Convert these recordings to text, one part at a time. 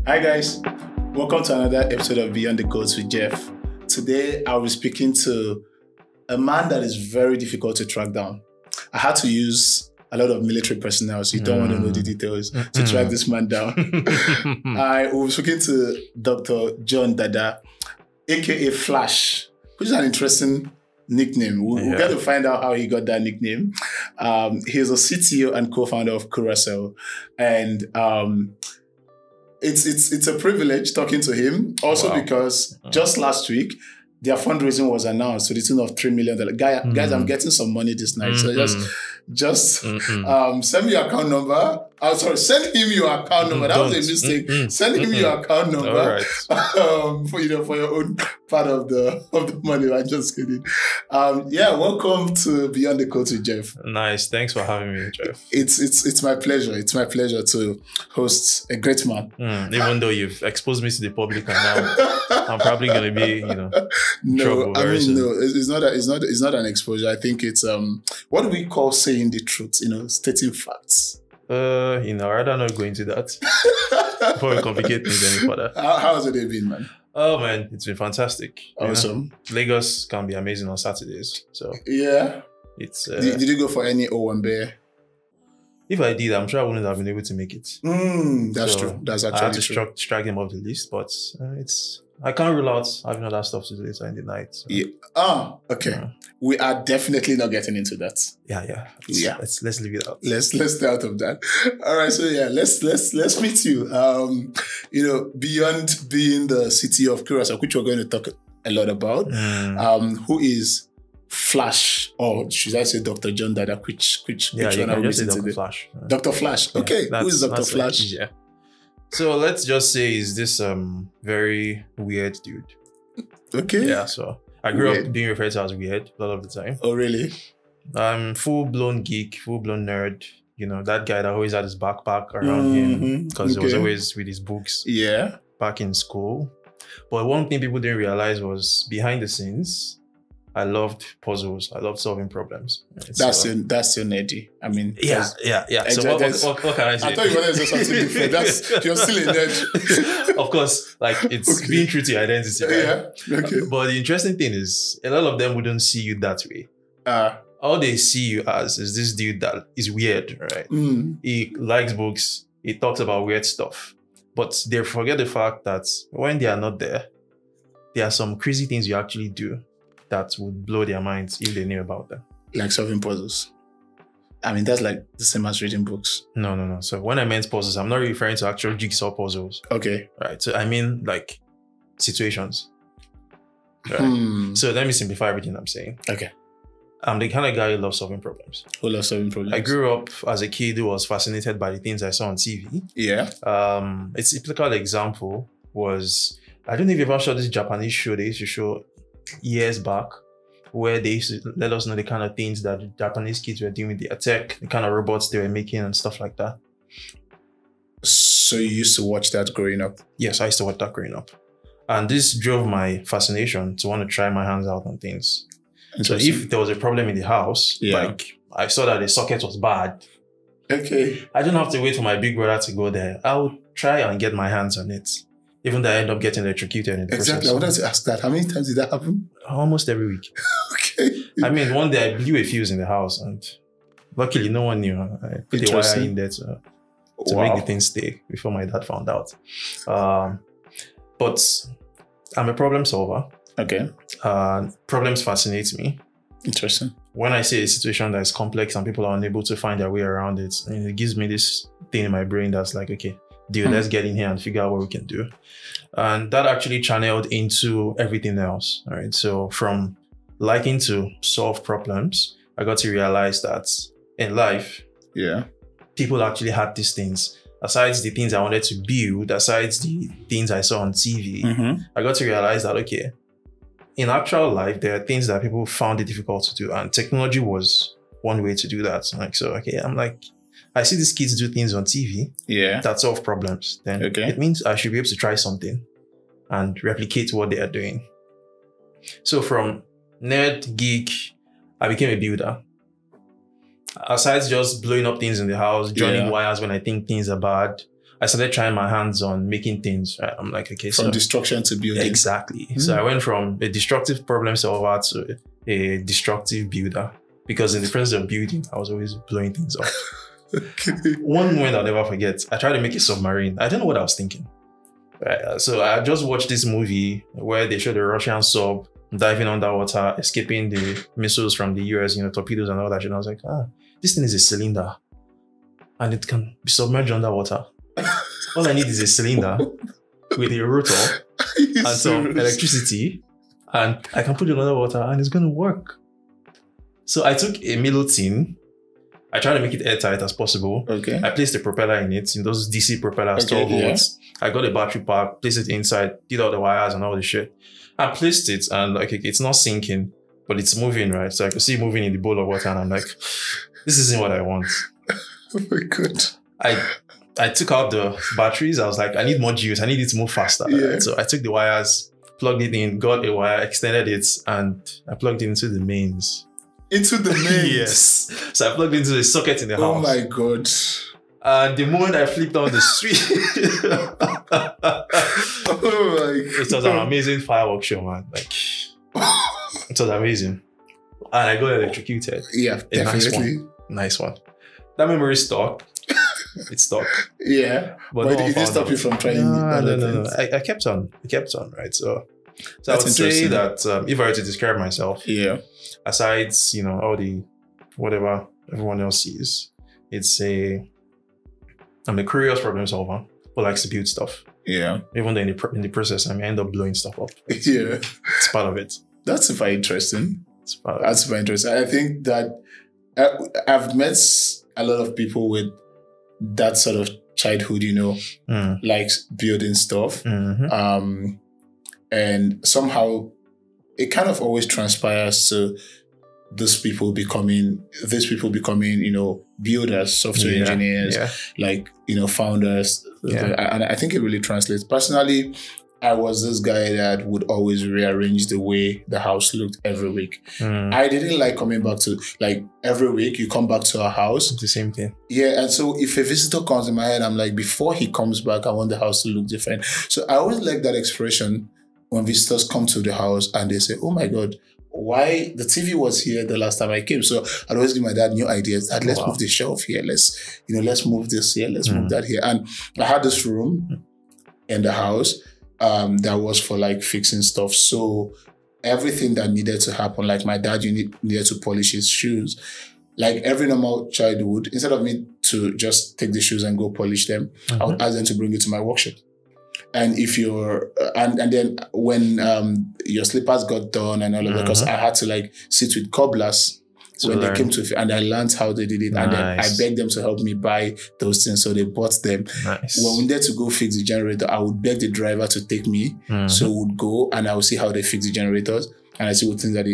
Hi guys, welcome to another episode of Beyond the Codes with Jeff. Today I'll be speaking to a man that is very difficult to track down. I had to use a lot of military personnel, so you don't want to know the details, to track this man down. I will be speaking to Dr. John Dada, aka Flash, which is an interesting nickname. We'll get to find out how he got that nickname. He's a CTO and co-founder of Curacel, and it's a privilege talking to him. Also because just last week their fundraising was announced to the tune of $3 million. Guys, I'm getting some money this night, so just send me your account number. Send him your account number. That was a mistake. Send him your account number for your own part of the money. I'm just kidding. Welcome to Beyond the Codes with Jeff. Nice, thanks for having me, Jeff. It's my pleasure. It's my pleasure to host a great man. Even though you've exposed me to the public, and now I'm probably going to be, No, it's not an exposure. I think it's what do we call saying the truth? Stating facts. I'd rather not go into that before we complicate things any further. How has it been, man? Oh man, it's been fantastic. Awesome. Lagos can be amazing on Saturdays. So yeah, it's. Did you go for any Owambe? If I did, I'm sure I wouldn't have been able to make it. That's true. That's actually I had to true. strike them off the list, but I can't rule out having other stuff to do later in the night. So. Yeah. Okay. We are definitely not getting into that. Yeah. Let's leave it out. Let's stay out of that. All right. So let's meet you. Beyond being the CTO of Curacel, which we're going to talk a lot about. Who is Flash, or should I say Dr. John Dada? Which one are we meeting today? Flash. Dr. Flash. Okay. Who is Dr. Flash? Yeah. So let's just say is this very weird dude. Okay. Yeah, so I grew up being referred to as weird a lot of the time. Oh, really? I'm full-blown geek, full-blown nerd. That guy that always had his backpack around him because he was always with his books. Yeah. Back in school. But one thing people didn't realize was behind the scenes, I loved puzzles. I loved solving problems. Right? That's your nerdy. I mean, yeah. So what can I say? I thought you wanted to say something different. You're still a nerd. Of course, it's being true to your identity. Right? Yeah. Okay. But the interesting thing is, a lot of them wouldn't see you that way. All they see you as is this dude that is weird, right? He likes books. He talks about weird stuff. But they forget the fact that when they are not there are some crazy things you actually do that would blow their minds if they knew about them. Like solving puzzles. I mean, that's like the same as reading books. No. So when I meant puzzles, I'm not referring to actual jigsaw puzzles. Okay. Right. So I mean like situations. Right? So let me simplify everything I'm saying. Okay. I'm the kind of guy who loves solving problems. Who loves solving problems? I grew up as a kid who was fascinated by the things I saw on TV. Yeah. A typical example was, I don't know if you ever saw this Japanese show they used to show years back, where they used to let us know the kind of things that the Japanese kids were doing with their tech, the kind of robots they were making and stuff like that. So you used to watch that growing up? Yes, I used to watch that growing up. And this drove my fascination to want to try my hands out on things. So if there was a problem in the house, like I saw that the socket was bad, okay, I don't have to wait for my big brother to go there. I would try and get my hands on it. Even though I end up getting electrocuted in the process. Exactly. I wanted to ask that. How many times did that happen? Almost every week. Okay. I mean, one day I blew a fuse in the house and luckily no one knew. I put a wire in there to make the thing stay before my dad found out. But I'm a problem solver. Okay. Problems fascinate me. Interesting. When I see a situation that is complex and people are unable to find their way around it, and it gives me this thing in my brain that's like, okay, dude, let's get in here and figure out what we can do. And that actually channeled into everything else. All right. So from liking to solve problems, I got to realize that in life, people actually had these things. Aside the things I wanted to build, aside the things I saw on TV, I got to realize that, okay, in actual life, there are things that people found it difficult to do. And technology was one way to do that. I'm like, I see these kids do things on TV that solve problems. Then it means I should be able to try something and replicate what they are doing. So from nerd, geek, I became a builder. Aside just blowing up things in the house, joining wires when I think things are bad, I started trying my hands on making things. Right? I'm like, okay, from destruction to building. Exactly. So I went from a destructive problem solver to a destructive builder, because in the process of building, I was always blowing things up. Okay. One moment I'll never forget, I tried to make a submarine. I don't know what I was thinking. Right? So I just watched this movie where they showed the Russian sub diving underwater, escaping the missiles from the US, torpedoes and all that shit. And I was like, this thing is a cylinder and it can be submerged underwater. All I need is a cylinder with a rotor and some electricity, and I can put it underwater and it's going to work. So I took a middle tin. I tried to make it airtight as possible. Okay. I placed the propeller in it, in those DC propellers, 12 volts. I got a battery pack, placed it inside, did all the wires and all the shit. I placed it and it's not sinking, but it's moving, right? So I could see it moving in the bowl of water and I'm like, this isn't what I want. Oh my God. I took out the batteries. I was like, I need more juice. I need it to move faster. Yeah. Right? So I took the wires, plugged it in, got a wire, extended it, and I plugged it into the mains. Into the mains? Yes. So I plugged into the socket in the house. Oh my God. And the moment I flipped on the switch, oh my God. It was an amazing fireworks show, man. Like, it was amazing. And I got electrocuted. Yeah, definitely. Nice one. That memory stuck. It stuck. Yeah. But it didn't stop you from trying other things. No. I kept on. Right? So I would say that if I were to describe myself, aside, all the whatever everyone else sees, I'm a curious problem solver who likes to build stuff. Yeah. Even though in the process, I may end up blowing stuff up. Yeah. It's part of it. That's very interesting. That's very interesting. I think that I've met a lot of people with that sort of childhood, likes building stuff. Mm-hmm. And somehow it kind of always transpires to these people becoming, builders, software engineers, founders. And I think it really translates. Personally, I was this guy that would always rearrange the way the house looked every week. I didn't like coming back to, every week you come back to our house. It's the same thing. Yeah, and so if a visitor comes in my head, I'm like, before he comes back, I want the house to look different. So I always like that expression when visitors come to the house and they say, oh my God, why the TV was here the last time I came. So I'd always give my dad new ideas. Dad, let's move the shelf here. Let's move this here. Let's move that here. And I had this room in the house that was for fixing stuff. So everything that needed to happen, my dad needed to polish his shoes. Like every normal child would, instead of me to just take the shoes and go polish them, I would ask them to bring it to my workshop. And if you're, and then when your slippers got done and all of that, because I had to sit with cobblers when they came to, and I learned how they did it. Nice. And then I begged them to help me buy those things. So they bought them. Nice. When we needed to go fix the generator, I would beg the driver to take me. So we would go and I would see how they fix the generators. And I see what things that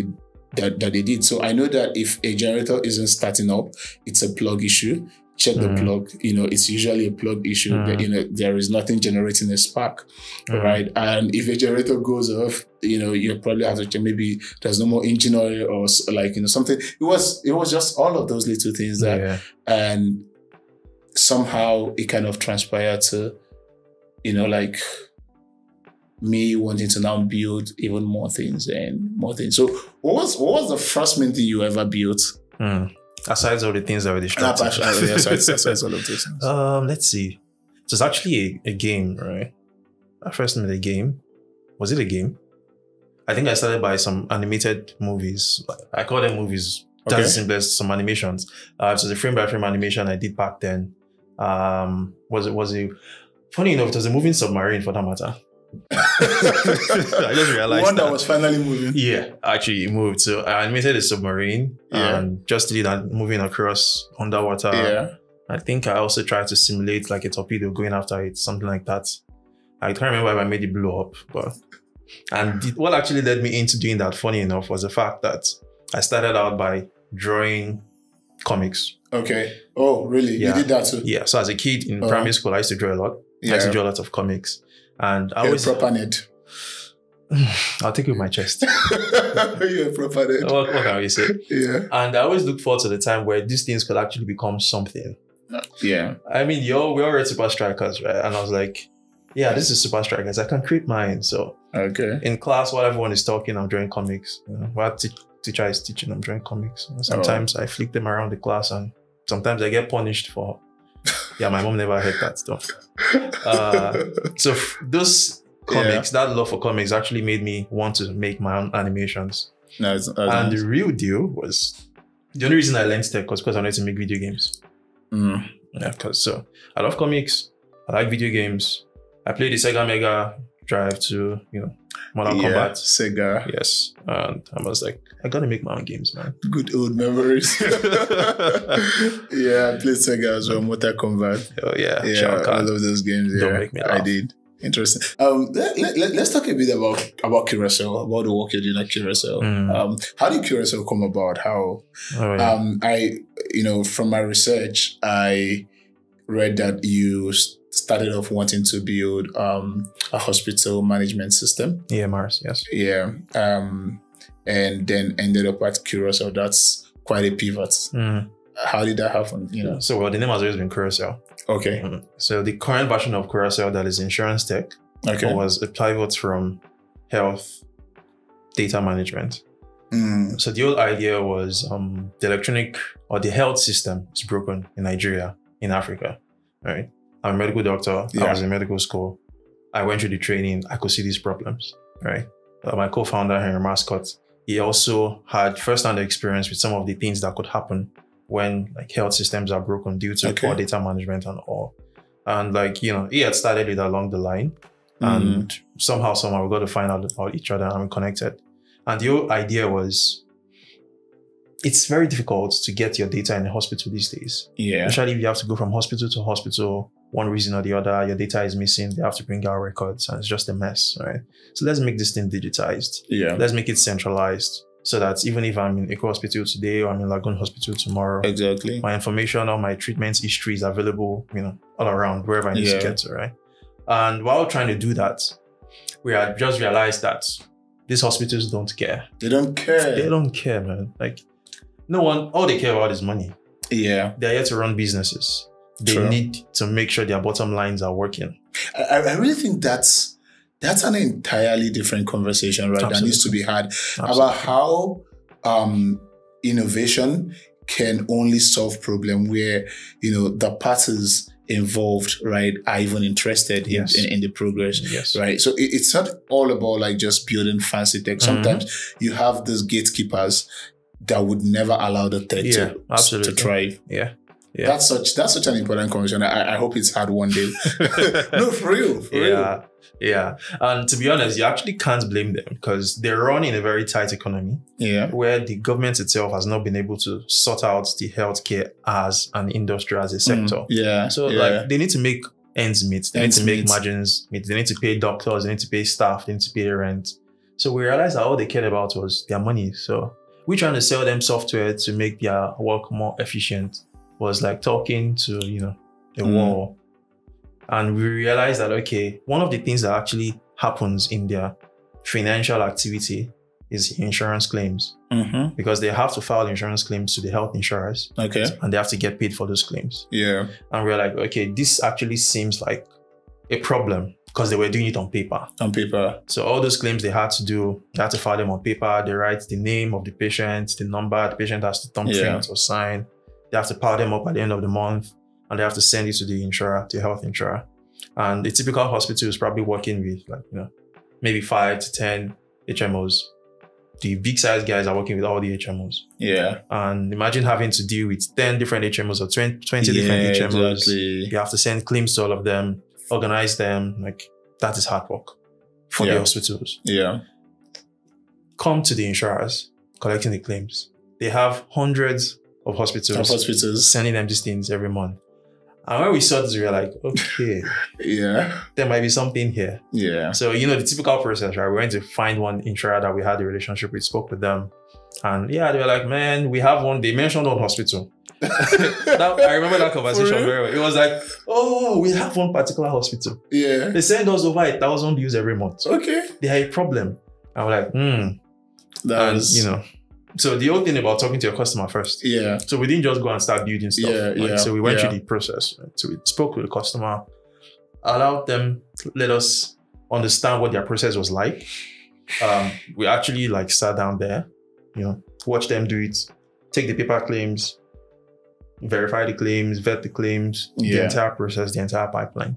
they did. So I know that if a generator isn't starting up, it's a plug issue. Check the plug, it's usually a plug issue. There is nothing generating a spark, right? And if a generator goes off, you probably have to check, maybe there's no more engine oil or something. It was just all of those little things that, and somehow it kind of transpired to, me wanting to now build even more things and more things. So what was the first main thing you ever built? Aside all the things that were destructive. Aside all of those things. Let's see. It was actually a game, right? I first made a game. Was it a game? I think I started by some animated movies. I call them movies. That's the simplest. Some animations. So the frame by frame animation I did back then. Was it? Funny enough, it was a moving submarine for that matter. I just realized one that was finally moving. Yeah, actually it moved. So I animated a submarine and just did that moving across underwater. Yeah. I think I also tried to simulate a torpedo going after it, something like that. I can't remember if I made it blow up, but what actually led me into doing that, funny enough, was the fact that I started out by drawing comics. Okay. Oh, really? Yeah. You did that too? Yeah. So as a kid in primary school, I used to draw a lot. I used to draw a lot of comics. And I was proper nerd. I'll take it with my chest. You're a proper nerd. What can we say? Yeah. And I always look forward to the time where these things could actually become something. Yeah. I mean, we all read Super Strikers, right? And I was like, yeah, this is Super Strikers. I can create mine. So in class, while everyone is talking, I'm drawing comics. While teacher is teaching, I'm drawing comics. Sometimes I flick them around the class, and sometimes I get punished for. Yeah, my mom never heard that stuff. So those comics, that love for comics actually made me want to make my own animations. Nice. And the real deal was, the only reason I learned tech was because I wanted to make video games. Yeah, because I love comics, I like video games. I played the Sega Mega Drive to, Mortal Kombat. Sega. Yes. And I was like, I gotta make my own games, man. Good old memories. Yeah, I played Sega as well, Mortal Kombat. Oh yeah. Yeah, I love those games. Yeah, don't make me laugh. I did. Interesting. Let's talk a bit about Curacel, about the work you're doing at Curacel. How did Curacel come about? From my research, I read that you started off wanting to build a hospital management system. EMRs, yes. Yeah. And then ended up at Curacel. That's quite a pivot. How did that happen? So the name has always been Curacel. Okay. So the current version of Curacel, that is insurance tech, was a pivot from health data management. So the old idea was the electronic or the health system is broken in Nigeria, in Africa, right? I'm a medical doctor. Yeah. I was in medical school. I went through the training. I could see these problems, right? My co-founder, Henry Mascott, he also had first-hand experience with some of the things that could happen when health systems are broken due to poor data management and all. And he had started it along the line, and somehow we got to find out about each other and we connected. And the whole idea was, it's very difficult to get your data in the hospital these days. Yeah. Especially if you have to go from hospital to hospital, one reason or the other, your data is missing, they have to bring out records, and it's just a mess, right? So let's make this thing digitized. Yeah. Let's make it centralized, so that even if I'm in Eco Hospital today or I'm in Lagoon Hospital tomorrow, my information or my treatment history is available, all around, wherever I need to get to, right? And while trying to do that, we had just realized that these hospitals don't care. They don't care. They don't care, man. No one, all they care about is money. Yeah. They're here to run businesses. They need to make sure their bottom lines are working. I really think that's an entirely different conversation, right? Absolutely. That needs to be had about how innovation can only solve problem where, the parties involved, right, are even interested in the progress, right? So it's not all about just building fancy tech. Sometimes you have those gatekeepers that would never allow the tech to thrive. Yeah. That's such an important conversation. I hope it's had one day. No, for real. Yeah. And to be honest, you actually can't blame them because they run in a very tight economy. Yeah. Where the government itself has not been able to sort out the healthcare as an industry, as a sector. So they need to make ends meet. They need to make margins meet. They need to pay doctors. They need to pay staff. They need to pay rent. So we realized that all they cared about was their money. So we're trying to sell them software to make their work more efficient. Was talking to, a wall. And we realized that, one of the things that actually happens in their financial activity is insurance claims. Because they have to file insurance claims to the health insurers. And they have to get paid for those claims. Yeah. And we're like, this actually seems like a problem because they were doing it on paper. So all those claims they had to file them on paper. They write the name of the patient, the number, the patient has to thumbprint or sign. They have to pile them up at the end of the month, and they have to send it to the insurer, to the health insurer. And the typical hospital is probably working with maybe 5 to 10 HMOs. The big size guys are working with all the HMOs. Yeah. And imagine having to deal with 10 different HMOs or 20 different HMOs. Exactly. You have to send claims to all of them, organize them. That is hard work for the hospitals. Yeah. Come to the insurers collecting the claims. They have hundreds of hospitals sending them these things every month. And when we saw this, we were like, there might be something here. Yeah. So, the typical process, right? We went to find one insurer that we had a relationship with, spoke with them. And they were like, man, we have one. They mentioned one hospital. I remember that conversation very well. It was like, we have one particular hospital. Yeah. They send us over 1,000 bills every month. Okay. They had a problem. And we're like, So the whole thing about talking to your customer first. Yeah. So we didn't just go and start building stuff. So we went through the process. Right? So we spoke with the customer, allowed them, let us understand what their process was like. We actually like sat down there, watch them do it, take the paper claims, verify the claims, vet the claims, the entire process, the entire pipeline.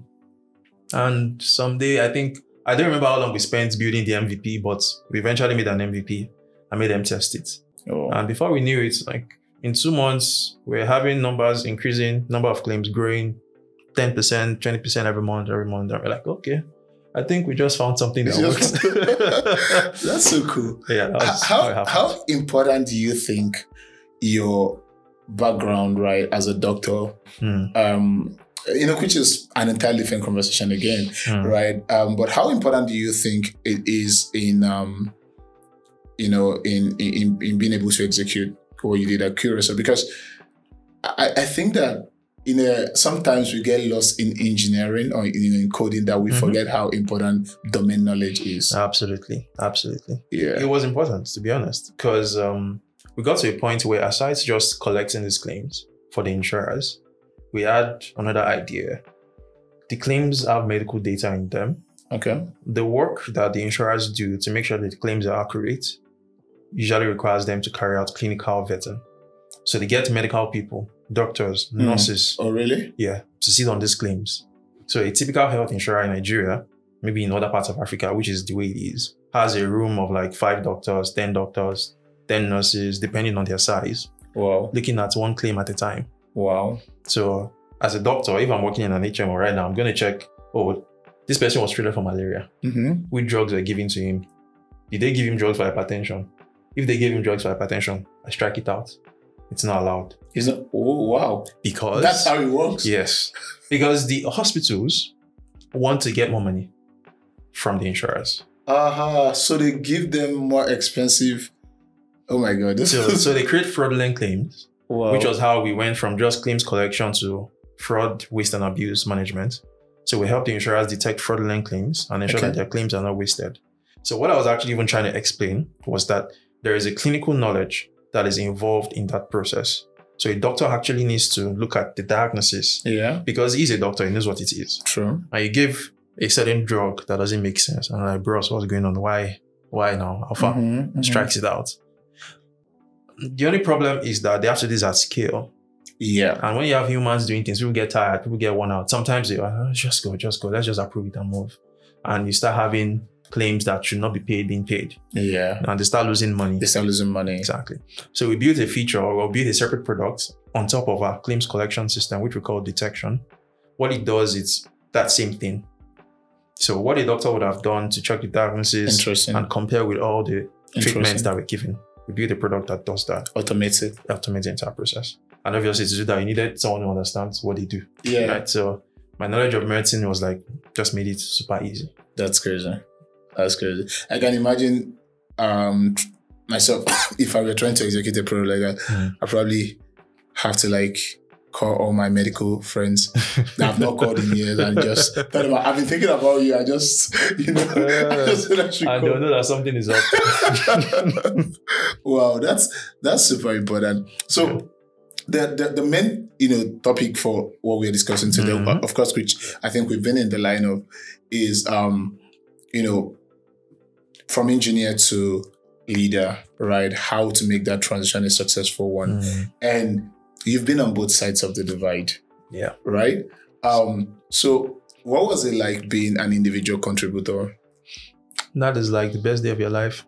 And someday, I don't remember how long we spent building the MVP, but we eventually made an MVP and made them test it. Oh. And before we knew it, like in 2 months, we're having numbers increasing, number of claims growing 10%, 20% every month. And we're like, okay, I think we just found something that works. That's so cool. Yeah. How important do you think your background, right, as a doctor, which is an entirely different conversation again, right? But how important do you think it is in being able to execute what you did at Curacel? Because I think that sometimes we get lost in engineering or in coding, that we forget how important domain knowledge is. Absolutely. Yeah. It was important, to be honest, because we got to a point where, aside just collecting these claims for the insurers, we had another idea. The claims have medical data in them. Okay. The work that the insurers do to make sure that the claims are accurate usually requires them to carry out clinical vetting. So they get medical people, doctors, nurses. Oh, really? Yeah, to sit on these claims. So a typical health insurer in Nigeria, maybe in other parts of Africa, which is the way it is, has a room of like 5 doctors, 10 nurses, depending on their size. Wow. Looking at one claim at a time. Wow. So as a doctor, if I'm working in an HMO right now, I'm going to check, this person was treated for malaria. Which drugs were given to him? Did they give him drugs for hypertension? If they gave him drugs for hypertension, I strike it out. It's not allowed. Oh, wow. Because that's how it works? Yes. Because the hospitals want to get more money from the insurers. So they give them more expensive. Oh my God. So they create fraudulent claims, which was how we went from just claims collection to fraud, waste, and abuse management. So we help the insurers detect fraudulent claims and ensure that their claims are not wasted. So what I was actually even trying to explain was that there is a clinical knowledge that is involved in that process. So a doctor actually needs to look at the diagnosis. Yeah. Because he's a doctor, he knows what it is. True. And you give a certain drug that doesn't make sense. And I'm like, bro, so what's going on? Why now? How far? Strikes it out. The only problem is that they have to do this at scale. Yeah. And when you have humans doing things, people get tired, people get worn out. Sometimes they just go. Let's just approve it and move. And you start having claims that should not be paid being paid. Yeah. And they start losing money. Exactly. So we built a feature, or built a separate product on top of our claims collection system, which we call detection. What it does is that same thing. So what a doctor would have done to check the diagnosis and compare with all the treatments that we're given. We built a product that does that. Automates the entire process. And obviously to do that, you needed someone who understands what they do. Yeah. Right. So my knowledge of medicine was like, just made it super easy. That's crazy. I can imagine myself, if I were trying to execute a product like that, I probably have to call all my medical friends that I've not called in years and just tell them, I've been thinking about you. I just, and they'll know that something is up. Wow, that's super important. So the main topic for what we're discussing today, of course, which I think we've been in the line of, is from engineer to leader, right? How to make that transition a successful one. And you've been on both sides of the divide. Yeah. Right? So what was it like being an individual contributor? That is like the best day of your life.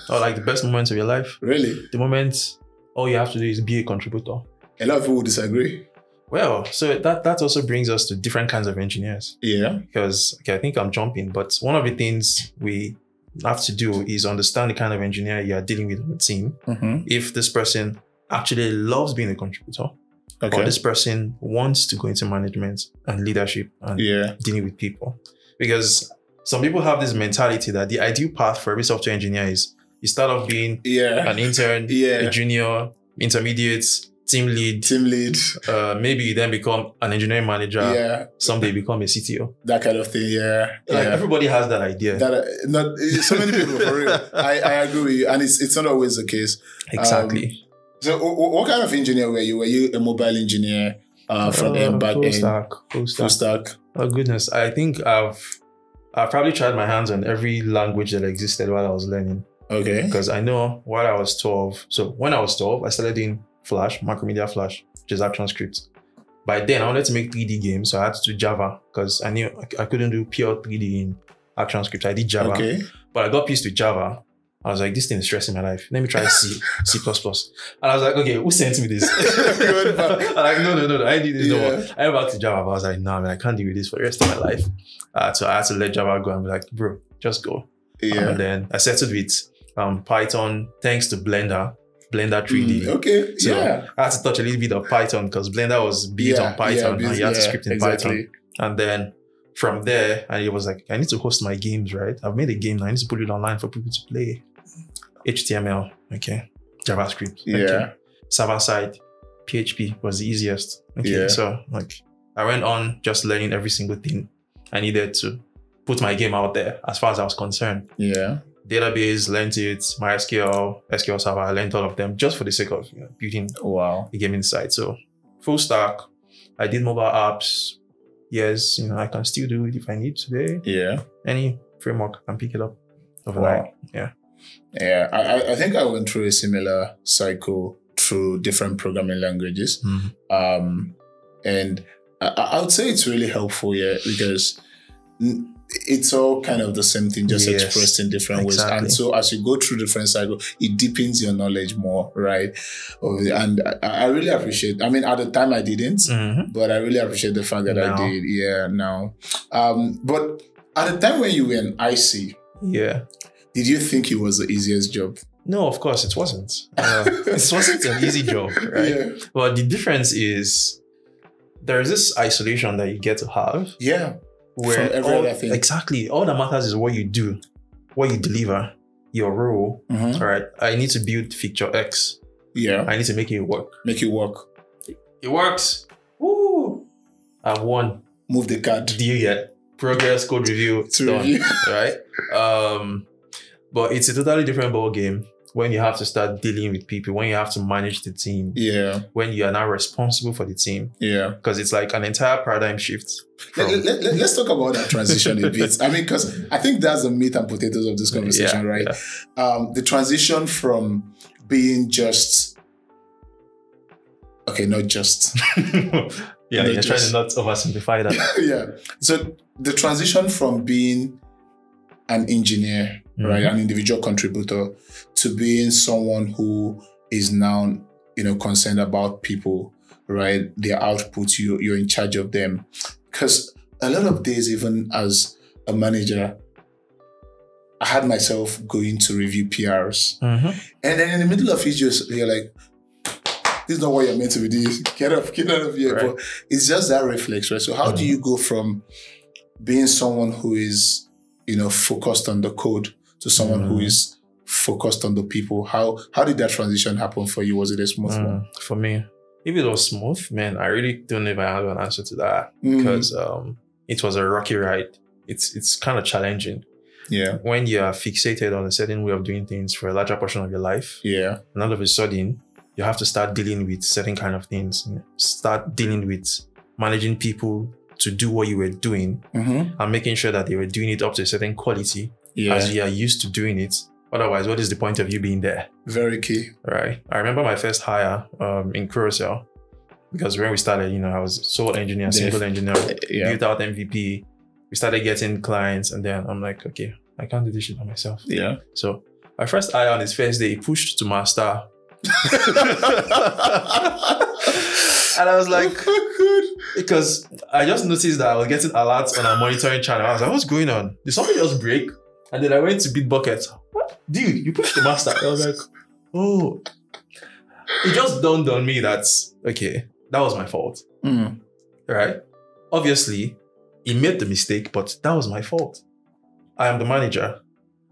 Or like the best moments of your life. Really? The moments all you have to do is be a contributor. A lot of people would disagree. Well, so that also brings us to different kinds of engineers. Yeah. Because, I think I'm jumping, but one of the things we have to do is understand the kind of engineer you are dealing with on the team. If this person actually loves being a contributor, or this person wants to go into management and leadership and dealing with people. Because some people have this mentality that the ideal path for every software engineer is you start off being an intern, a junior, intermediate, team lead. Maybe you then become an engineering manager. Yeah. Someday become a CTO. That kind of thing. Yeah. Like everybody has that idea. Not so many people for real. I agree with you, and it's not always the case. Exactly. So, what kind of engineer were you? Were you a mobile engineer, front end, back end, full stack? Oh goodness, I think I've probably tried my hands on every language that existed while I was learning. Okay. Because I know while I was 12, so when I was 12, I started doing Flash, Macromedia Flash, which is ActionScript. By then, I wanted to make 3D games, so I had to do Java because I knew I couldn't do pure 3D in ActionScript. I did Java, but I got pissed with Java. I was like, this thing is stressing my life. Let me try C++. And I was like, okay, who sent me this? I'm like, no, I need this no more. I went back to Java, but I was like, nah, man, I can't deal with this for the rest of my life. So I had to let Java go and be like, bro, just go. Yeah. And then I settled with Python, thanks to Blender 3D. Okay, so I had to touch a little bit of Python because Blender was built on Python and you had to script in Python. And then from there, and it was like, I need to host my games, right? I've made a game now. I need to put it online for people to play. HTML, okay. JavaScript, okay. Server side, PHP was the easiest. Okay, so like I went on just learning every single thing I needed to put my game out there as far as I was concerned. Yeah. Database, learned it, MySQL, SQL Server, I learned all of them just for the sake of building a gaming site. So full stack, I did mobile apps. Yes, I can still do it if I need today. Yeah. Any framework, I can pick it up overnight. Yeah. Yeah, I think I went through a similar cycle through different programming languages. And I would say it's really helpful, because it's all kind of the same thing, just expressed in different ways. And so as you go through different cycles, it deepens your knowledge more, right? And I really appreciate, at the time I didn't, but I really appreciate the fact that I did. Yeah, now. But at the time when you were in IC, did you think it was the easiest job? No, of course it wasn't. It wasn't an easy job, right? But the difference is there is this isolation that you get to have. Yeah. Where from every other thing. Exactly. All that matters is what you do, what you deliver, your role. All right. I need to build feature X. Yeah. I need to make it work. Make it work. It works. Woo! I've won. Move the card. Deal yet. Progress, code review. Done. Right? But it's a totally different ball game when you have to start dealing with people, when you have to manage the team. Yeah. When you are now responsible for the team. Yeah. Because it's like an entire paradigm shift. Let's talk about that transition a bit. Because I think that's the meat and potatoes of this conversation, right? Yeah. The transition from being just... Okay, not just. You're trying to not oversimplify that. Yeah. So the transition from being an engineer, right, an individual contributor, to being someone who is now, concerned about people, right, their output, you're in charge of them. Because a lot of days, even as a manager, I had myself going to review PRs. And then in the middle of it, you're like, this is not what you're meant to be doing. Get out of here. Right. But it's just that reflex, right? So how do you go from being someone who is, focused on the code to someone who is focused on the people? How did that transition happen for you? Was it a smooth one? For me, if it was smooth, man, I really don't know if I have an answer to that because it was a rocky ride. It's kind of challenging. Yeah. When you are fixated on a certain way of doing things for a larger portion of your life. Yeah. And all of a sudden, you have to start dealing with certain kind of things. Start dealing with managing people to do what you were doing and making sure that they were doing it up to a certain quality as you are used to doing it. Otherwise, what is the point of you being there? Very key. Right. I remember my first hire in Curacel because when we started, I was sole engineer, single engineer, built out MVP. We started getting clients and then I'm like, okay, I can't do this shit by myself. Yeah. So my first hire on his first day, he pushed to master. And I was like, because I just noticed that I was getting alerts on our monitoring channel. I was like, what's going on? Did something just break? And then I went to Bitbucket. What? Dude, you pushed the master. I was like, oh. It just dawned on me that, okay, that was my fault. Right? Obviously, he made the mistake, but that was my fault. I am the manager.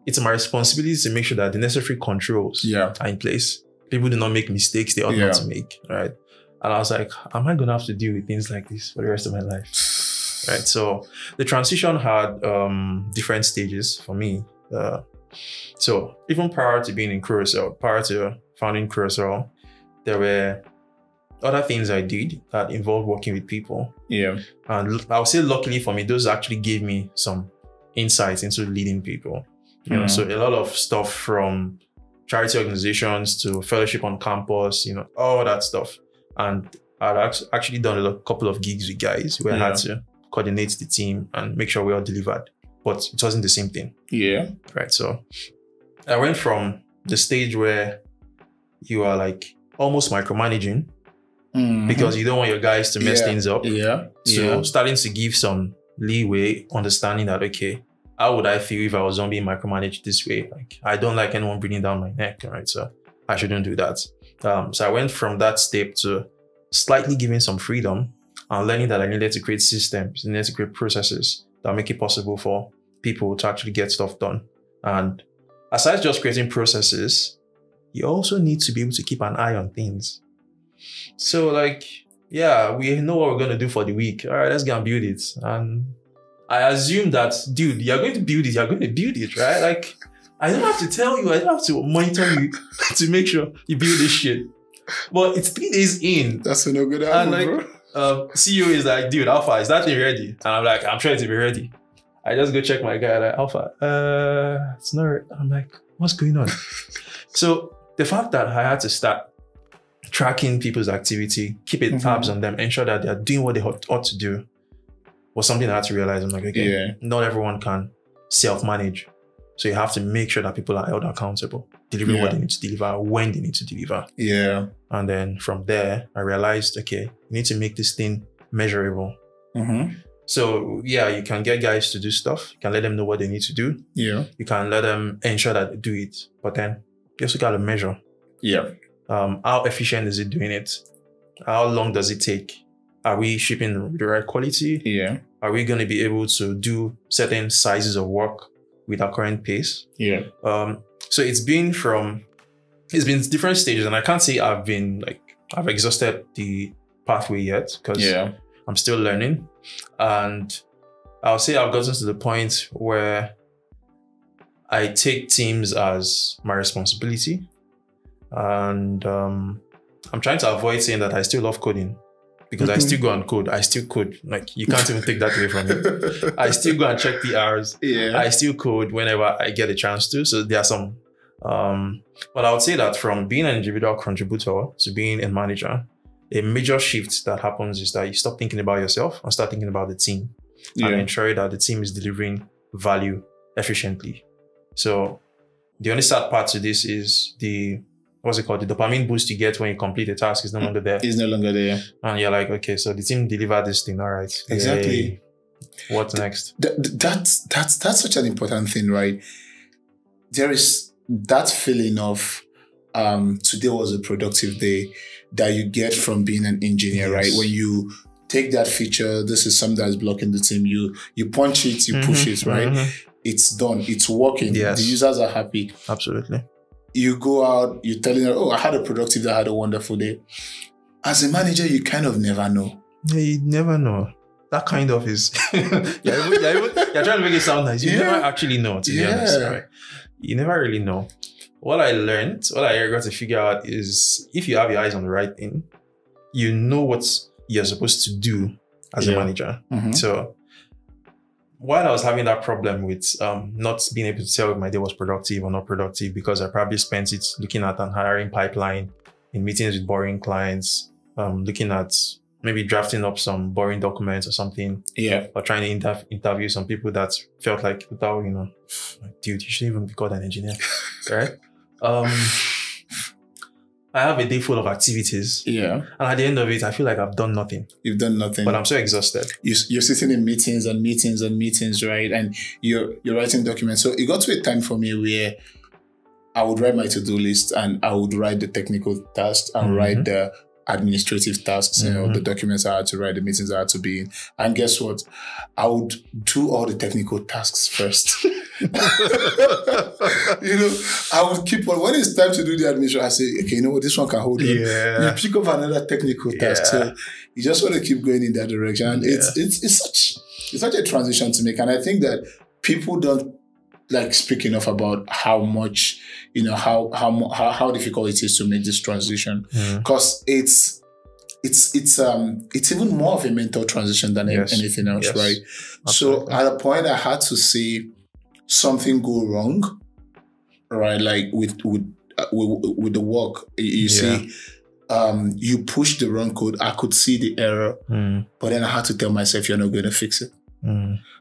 It's my responsibility to make sure that the necessary controls are in place. People do not make mistakes they ought not to make, right? And I was like, am I going to have to deal with things like this for the rest of my life? Right. So the transition had different stages for me. So even prior to being in Curacel, prior to founding Curacel, there were other things I did that involved working with people. Yeah. And I would say luckily for me, those actually gave me some insights into leading people. You know, so a lot of stuff from charity organizations to fellowship on campus, you know, all that stuff. And I'd actually done a couple of gigs with guys where I had to coordinate the team and make sure we all delivered. But it wasn't the same thing. Yeah. Right. So I went from the stage where you are like almost micromanaging because you don't want your guys to mess things up. Yeah. So starting to give some leeway, understanding that, okay, how would I feel if I was not being micromanaged this way? Like, I don't like anyone breathing down my neck, right? So I shouldn't do that. So I went from that step to slightly giving some freedom and learning that I needed to create systems, needed to create processes that make it possible for people to actually get stuff done. And aside just creating processes, you also need to be able to keep an eye on things. So like, yeah, we know what we're going to do for the week. All right, let's go and build it. And I assume that, dude, you're going to build it, right? Like, I don't have to tell you, I don't have to monitor you to make sure you build this shit. But it's 3 days in. That's no good album, and bro. CEO is like, dude, Alpha, is that thing ready? And I'm like, I'm trying to be ready. I just go check my guy, like, Alpha, it's not ready. I'm like, what's going on? So the fact that I had to start tracking people's activity, keeping tabs on them, ensure that they're doing what they ought to do was something I had to realize. I'm like, okay, not everyone can self-manage. So you have to make sure that people are held accountable, delivering what they need to deliver, when they need to deliver. Yeah. And then from there, I realized, okay, you need to make this thing measurable. So yeah, you can get guys to do stuff. You can let them know what they need to do. Yeah. You can let them ensure that they do it. But then you also got to measure. Yeah. How efficient is it doing it? How long does it take? Are we shipping the right quality? Yeah. Are we going to be able to do certain sizes of work with our current pace? Yeah. So it's been different stages, and I can't say I've exhausted the pathway yet because I'm still learning. And I'll say I've gotten to the point where I take teams as my responsibility. And I'm trying to avoid saying that I still love coding because I still go and code. I still code. Like, you can't even take that away from me. I still go and check PRs. Yeah. I still code whenever I get a chance to. So there are some, but I would say that from being an individual contributor to being a manager, a major shift that happens is that you stop thinking about yourself and start thinking about the team and ensure that the team is delivering value efficiently. So the only sad part to this is the dopamine boost you get when you complete a task is no longer there. It's no longer there. And you're like, okay, so the team delivered this thing. All right. Exactly. Yay. What's next? That's such an important thing, right? There is that feeling of today was a productive day that you get from being an engineer, right? When you take that feature, this is something that's blocking the team. You punch it, you push it, right? It's done. It's working. Yes. The users are happy. Absolutely. You go out, you're telling them, oh, I had a productive day, I had a wonderful day. As a manager, you kind of never know. Yeah, you never know. That kind of is... you're trying to make it sound nice. You never actually know, to be honest, right? You never really know. What I got to figure out is if you have your eyes on the right thing, you know what you're supposed to do as a manager. So while I was having that problem with not being able to tell if my day was productive or not productive, because I probably spent it looking at an hiring pipeline, in meetings with boring clients, looking at maybe drafting up some boring documents or something. Yeah. Or trying to interview some people that felt like, dude, you shouldn't even be called an engineer, right? I have a day full of activities. Yeah. And at the end of it, I feel like I've done nothing. You've done nothing. But I'm so exhausted. You're sitting in meetings and meetings and meetings, right? And you're writing documents. So it got to a time for me where I would write my to-do list and I would write the technical tasks and write the administrative tasks, the documents I had to write, the meetings I had to be in. And guess what? I would do all the technical tasks first. I would keep on. When it's time to do the admission, I say, okay, you know what, this one can hold on. Yeah. You pick up another technical task. So you just want to keep going in that direction. And it's such a transition to make. And I think that people don't like speak enough about how much, how difficult it is to make this transition. Because it's even more of a mental transition than anything else, right? Absolutely. So at a point I had to see something go wrong, right? Like with the work, you see, you push the wrong code. I could see the error, but then I had to tell myself, you're not going to fix it,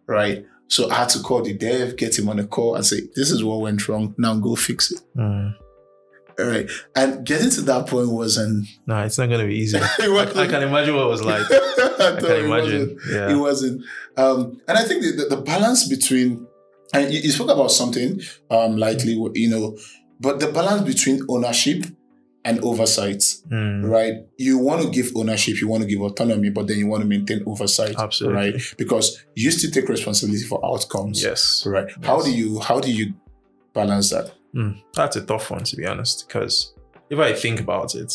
right? So I had to call the dev, get him on a call and say, this is what went wrong. Now go fix it. All right. And getting to that point wasn't... No, it's not going to be easy. I can imagine what it was like. I can imagine. It wasn't. And I think the balance between... And you spoke about something lightly, but the balance between ownership and oversight, right? You want to give ownership, you want to give autonomy, but then you want to maintain oversight. Absolutely. Right? Because you still take responsibility for outcomes. Yes. Right. Yes. How do you balance that? That's a tough one, to be honest, because if I think about it,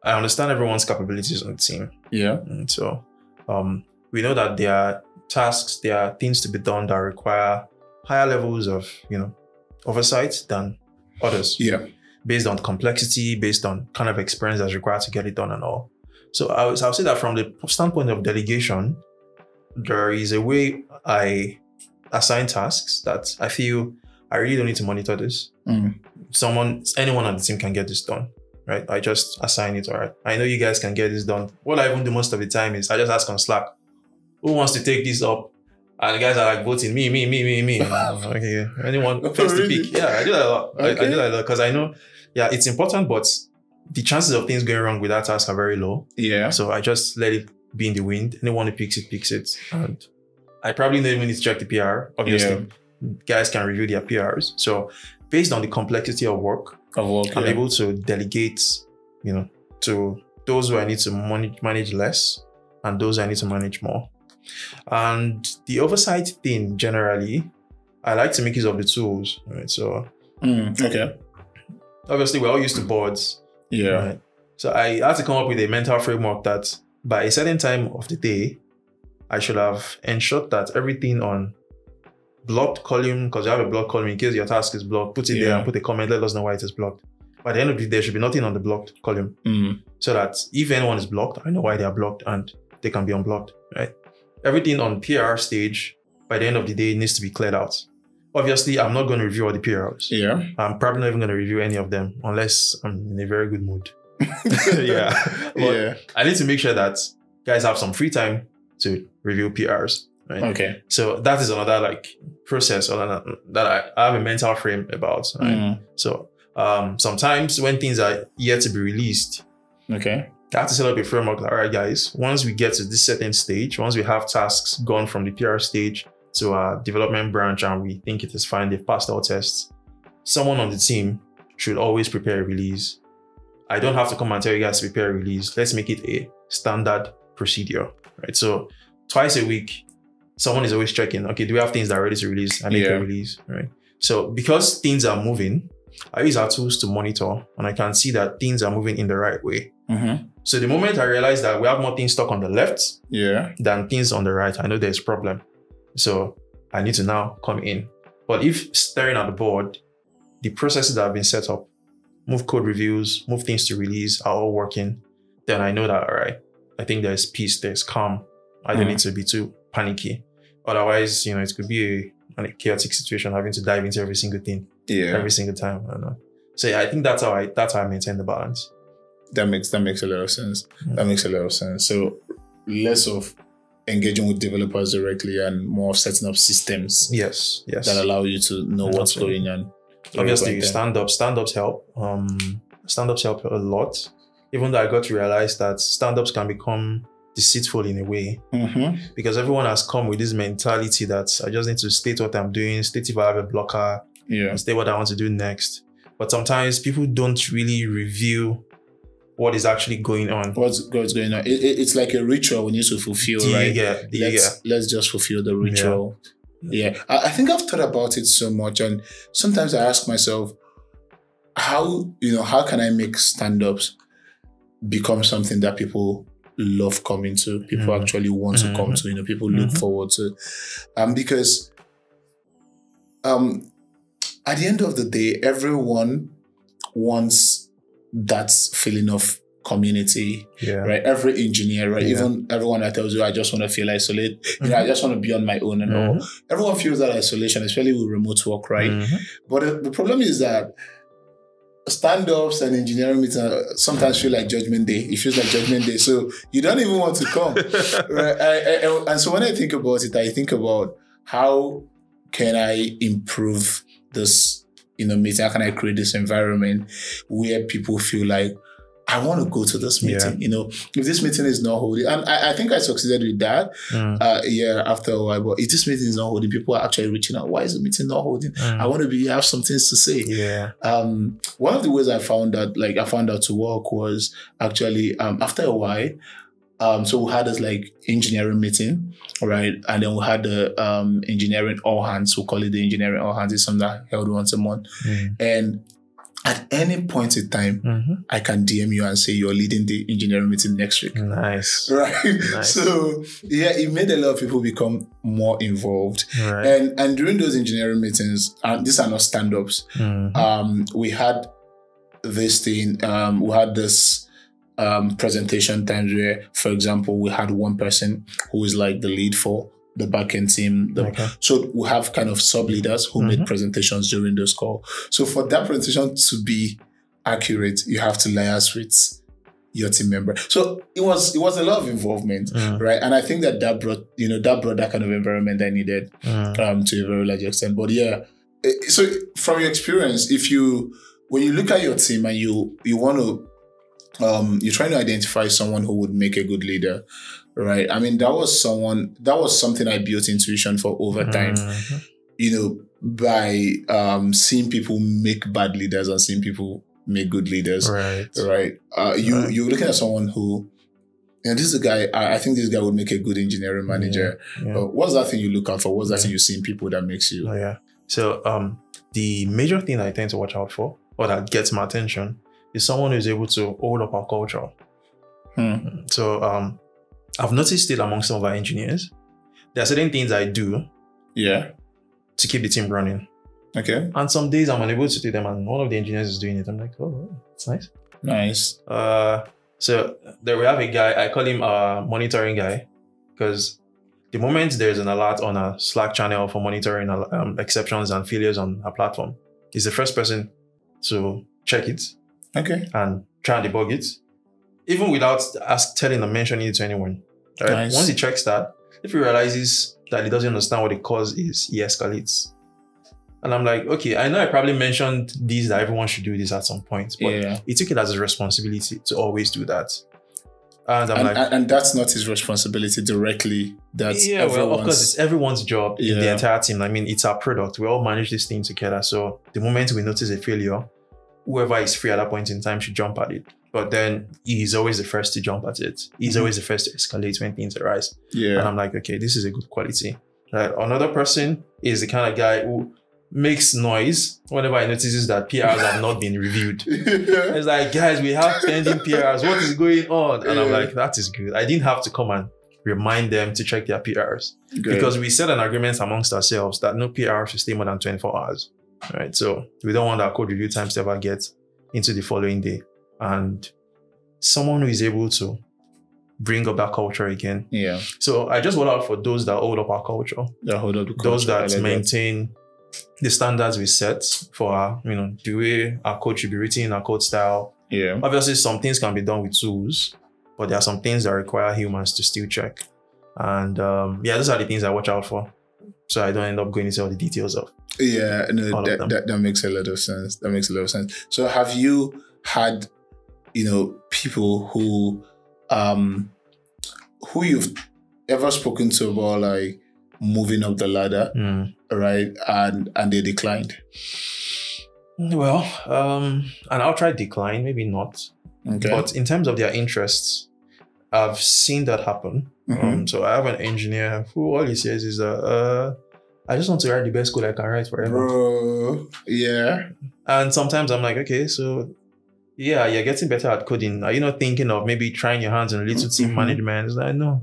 I understand everyone's capabilities on the team. Yeah. And so we know that there are tasks, there are things to be done that require higher levels of, oversight than others. Yeah. Based on complexity, based on kind of experience that's required to get it done and all. So I'll say that from the standpoint of delegation, there is a way I assign tasks that I feel I really don't need to monitor this. Anyone on the team can get this done, right? I just assign it, all right? I know you guys can get this done. What I even do most of the time is I just ask on Slack, who wants to take this up? And the guys are like voting, me. Okay, anyone first to pick. Yeah, I do that a lot. Okay. I do that a lot because I know, it's important, but the chances of things going wrong with that task are very low. Yeah. So I just let it be in the wind. Anyone who picks it. And I probably don't even need to check the PR. Obviously, guys can review their PRs. So based on the complexity of work, I'm able to delegate, to those who I need to manage less and those I need to manage more. And the oversight thing, generally, I like to make use of the tools, right? So, obviously, we're all used to boards. Yeah. Right? So I had to come up with a mental framework that by a certain time of the day, I should have ensured that everything on blocked column, because you have a blocked column in case your task is blocked, put it there and put a comment, let us know why it is blocked. By the end of the day, there should be nothing on the blocked column. So that if anyone is blocked, I know why they are blocked and they can be unblocked, right? Everything on PR stage, by the end of the day, needs to be cleared out. Obviously, I'm not going to review all the PRs. Yeah. I'm probably not even going to review any of them unless I'm in a very good mood. But I need to make sure that guys have some free time to review PRs. Right? Okay. So that is another process that I have a mental frame about. Right? So sometimes when things are yet to be released, I have to set up a framework like, all right, guys, once we get to this certain stage, once we have tasks gone from the PR stage to our development branch and we think it is fine, they've passed all tests, someone on the team should always prepare a release. I don't have to come and tell you guys to prepare a release. Let's make it a standard procedure, right? So twice a week, someone is always checking, okay, do we have things that are ready to release? I make a release, right? So because things are moving, I use our tools to monitor and I can see that things are moving in the right way. So the moment I realize that we have more things stuck on the left than things on the right, I know there's a problem. So I need to now come in. But if staring at the board, the processes that have been set up, move code reviews, move things to release are all working, then I know that, all right, I think there's peace, there's calm. I don't need to be too panicky. Otherwise, it could be a chaotic situation having to dive into every single thing every single time. I don't know. So I think that's how I maintain the balance. That makes a lot of sense. That makes a lot of sense. So less of engaging with developers directly and more of setting up systems. Yes. That allow you to know what's going on. Obviously, stand-ups help. Stand-ups help a lot. Even though I got to realize that stand-ups can become deceitful in a way, because everyone has come with this mentality that I just need to state what I'm doing, state if I have a blocker, and state what I want to do next. But sometimes people don't really review what is actually going on. What's going on? It's like a ritual we need to fulfill, right? Let's just fulfill the ritual. Yeah. I think I've thought about it so much, and sometimes I ask myself, how can I make stand-ups become something that people love coming to, people actually want to come to, people look forward to, because at the end of the day, everyone wants that feeling of community, right? Every engineer, right? Even everyone that tells you, I just want to feel isolated, I just want to be on my own and all. Everyone feels that isolation, especially with remote work, right? But the problem is that stand-ups and engineering meetings sometimes feel like Judgment Day. It feels like Judgment Day. So you don't even want to come. Right? And so when I think about it, I think about how can I improve this, meeting? How can I create this environment where people feel like, I want to go to this meeting, if this meeting is not holding, and I think I succeeded with that, after a while, but if this meeting is not holding, people are actually reaching out, why is the meeting not holding? I want to have some things to say. One of the ways I found out to work was actually, after a while, so we had this engineering meeting, right? And then we had the engineering all hands, we call it the engineering all hands. It's something that held once a month. And at any point in time, I can DM you and say you're leading the engineering meeting next week. Nice. Right. Nice. So it made a lot of people become more involved. Right. And during those engineering meetings, these are not stand-ups. We had this thing, we had this presentation times where, for example, we had one person who is like the lead for the backend team. So we have kind of sub-leaders who made presentations during those calls. So for that presentation to be accurate, you have to liaise with your team member. So it was a lot of involvement, right? And I think that brought that kind of environment I needed to a very large extent. But so from your experience, when you look at your team and you want to you're trying to identify someone who would make a good leader, right? I mean, that was something I built intuition for over time, by seeing people make bad leaders and seeing people make good leaders, right? You're looking at someone who, this is a guy, I think this guy would make a good engineering manager. What's that thing you look out for? What's that thing you see in people that makes you? So the major thing I tend to watch out for, or that gets my attention, is someone who's able to hold up our culture. So I've noticed it among some of our engineers. There are certain things I do to keep the team running. Okay. And some days I'm unable to do them, and one of the engineers is doing it. I'm like, oh, it's nice. Nice. So there we have a guy, I call him a monitoring guy, because the moment there's an alert on a Slack channel for monitoring exceptions and failures on a platform, he's the first person to check it. Okay. And try and debug it, even without telling or mentioning it to anyone. Right? Nice. Once he checks that, if he realizes that he doesn't understand what the cause is, he escalates. And I'm like, okay, I know I probably mentioned that everyone should do this at some point, but he took it as a responsibility to always do that. And that's not his responsibility directly. That's of course, it's everyone's job in the entire team. I mean, it's our product. We all manage this thing together. So the moment we notice a failure, whoever is free at that point in time should jump at it. But then he's always the first to jump at it. He's always the first to escalate when things arise. And I'm like, okay, this is a good quality. Another person is the kind of guy who makes noise whenever he notices that PRs have not been reviewed. It's like, guys, we have pending PRs. What is going on? And I'm like, that is good. I didn't have to come and remind them to check their PRs. Because we set an agreement amongst ourselves that no PR should stay more than 24 hours. Right, so we don't want our code review times to ever get into the following day. And someone who is able to bring up that culture again. So I just want out for those that hold up our culture. Those that maintain the standards we set for our, the way our code should be written, our code style. Obviously, some things can be done with tools, but there are some things that require humans to still check. And those are the things I watch out for, so I don't end up going into all the details of. That makes a lot of sense. So have you had, people who you've ever spoken to about moving up the ladder, right? And they declined? Well, an outright decline, maybe not. Okay. But in terms of their interests, I've seen that happen. So I have an engineer who all he says is, I just want to write the best code I can write forever. Bro, yeah. And sometimes I'm like, okay, so yeah, you're getting better at coding. Are you not thinking of maybe trying your hands on a little team management? It's like, no.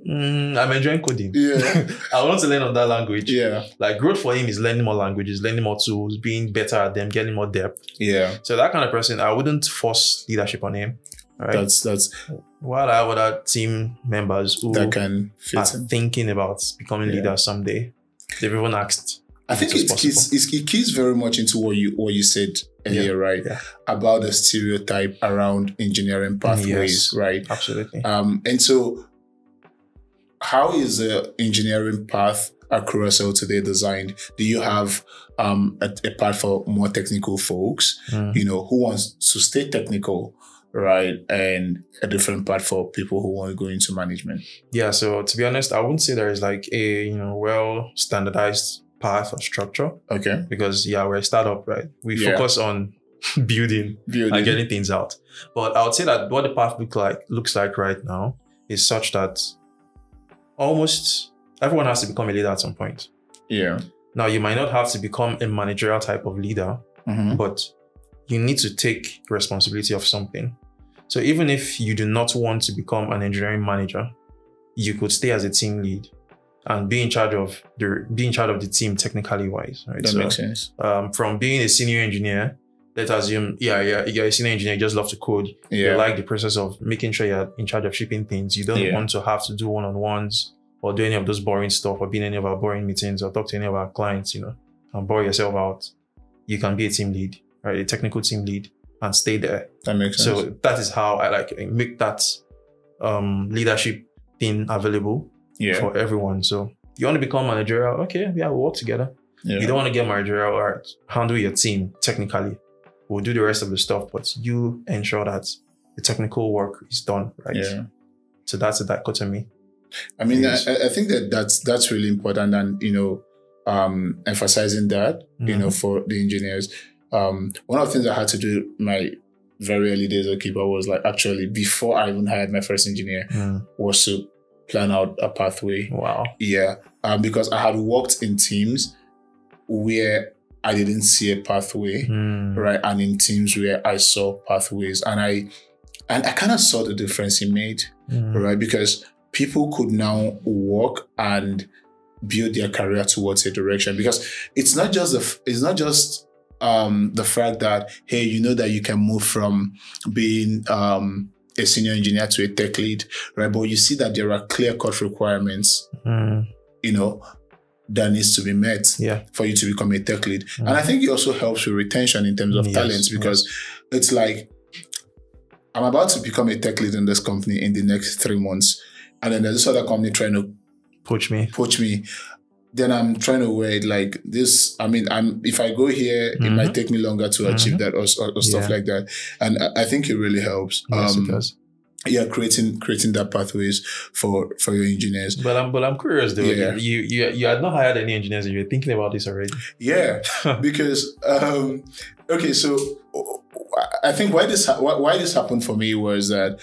I'm enjoying coding. Yeah. I want to learn on that language. Yeah. Like growth for him is learning more languages, learning more tools, being better at them, getting more depth. Yeah. So that kind of person, I wouldn't force leadership on him. Right? That's while I have other team members who that can fit are thinking about becoming leaders someday. They've even asked. I think it keys very much into what you said earlier, right? Yeah. About the stereotype around engineering pathways, right? Absolutely. And so how is the engineering path at Curacel today designed? Do you have a path for more technical folks, who wants to stay technical, right? And a different path for people who want to go into management? Yeah, so to be honest, I wouldn't say there is like a, well standardized path or structure. Okay. Because we're a startup, right? We focus on building and getting things out. But I would say that what the path looks like right now is such that almost everyone has to become a leader at some point. Yeah. Now, you might not have to become a managerial type of leader, but you need to take responsibility of something. So even if you do not want to become an engineering manager, you could stay as a team lead and be in charge of the team technically wise. Right? That makes sense. From being a senior engineer, let's assume, you're a senior engineer, you just love to code. You like the process of making sure you're in charge of shipping things. You don't want to have to do one-on-ones or do any of those boring stuff or be in any of our boring meetings or talk to any of our clients, and bore yourself out. You can be a team lead, right? A technical team lead and stay there. That makes sense. So that is how I make that leadership thing available for everyone. So you want to become managerial? Okay, we'll work together. Yeah. You don't want to get managerial or handle your team technically. We'll do the rest of the stuff, but you ensure that the technical work is done, right? Yeah. So that's a dichotomy. I mean, I think that's really important, and emphasizing that for the engineers. One of the things I had to do my very early days at Keeper was actually before I even hired my first engineer was to plan out a pathway. Wow. Yeah. Because I had worked in teams where I didn't see a pathway, right? And in teams where I saw pathways, and I kind of saw the difference it made, right? Because people could now work and build their career towards a direction. Because it's not just the fact that, hey, that you can move from being a senior engineer to a tech lead, right? But you see that there are clear-cut requirements, that needs to be met for you to become a tech lead. And I think it also helps with retention in terms of talents, because it's like, I'm about to become a tech lead in this company in the next 3 months. And then there's this other company trying to poach me. Then I'm trying to wait like this. I mean, if I go here, it might take me longer to achieve that or stuff like that. And I think it really helps. Yes, it does. Yeah, creating that pathways for your engineers. But I'm curious though. Yeah. You had not hired any engineers and you were thinking about this already. Yeah, because okay, so I think why this happened for me was that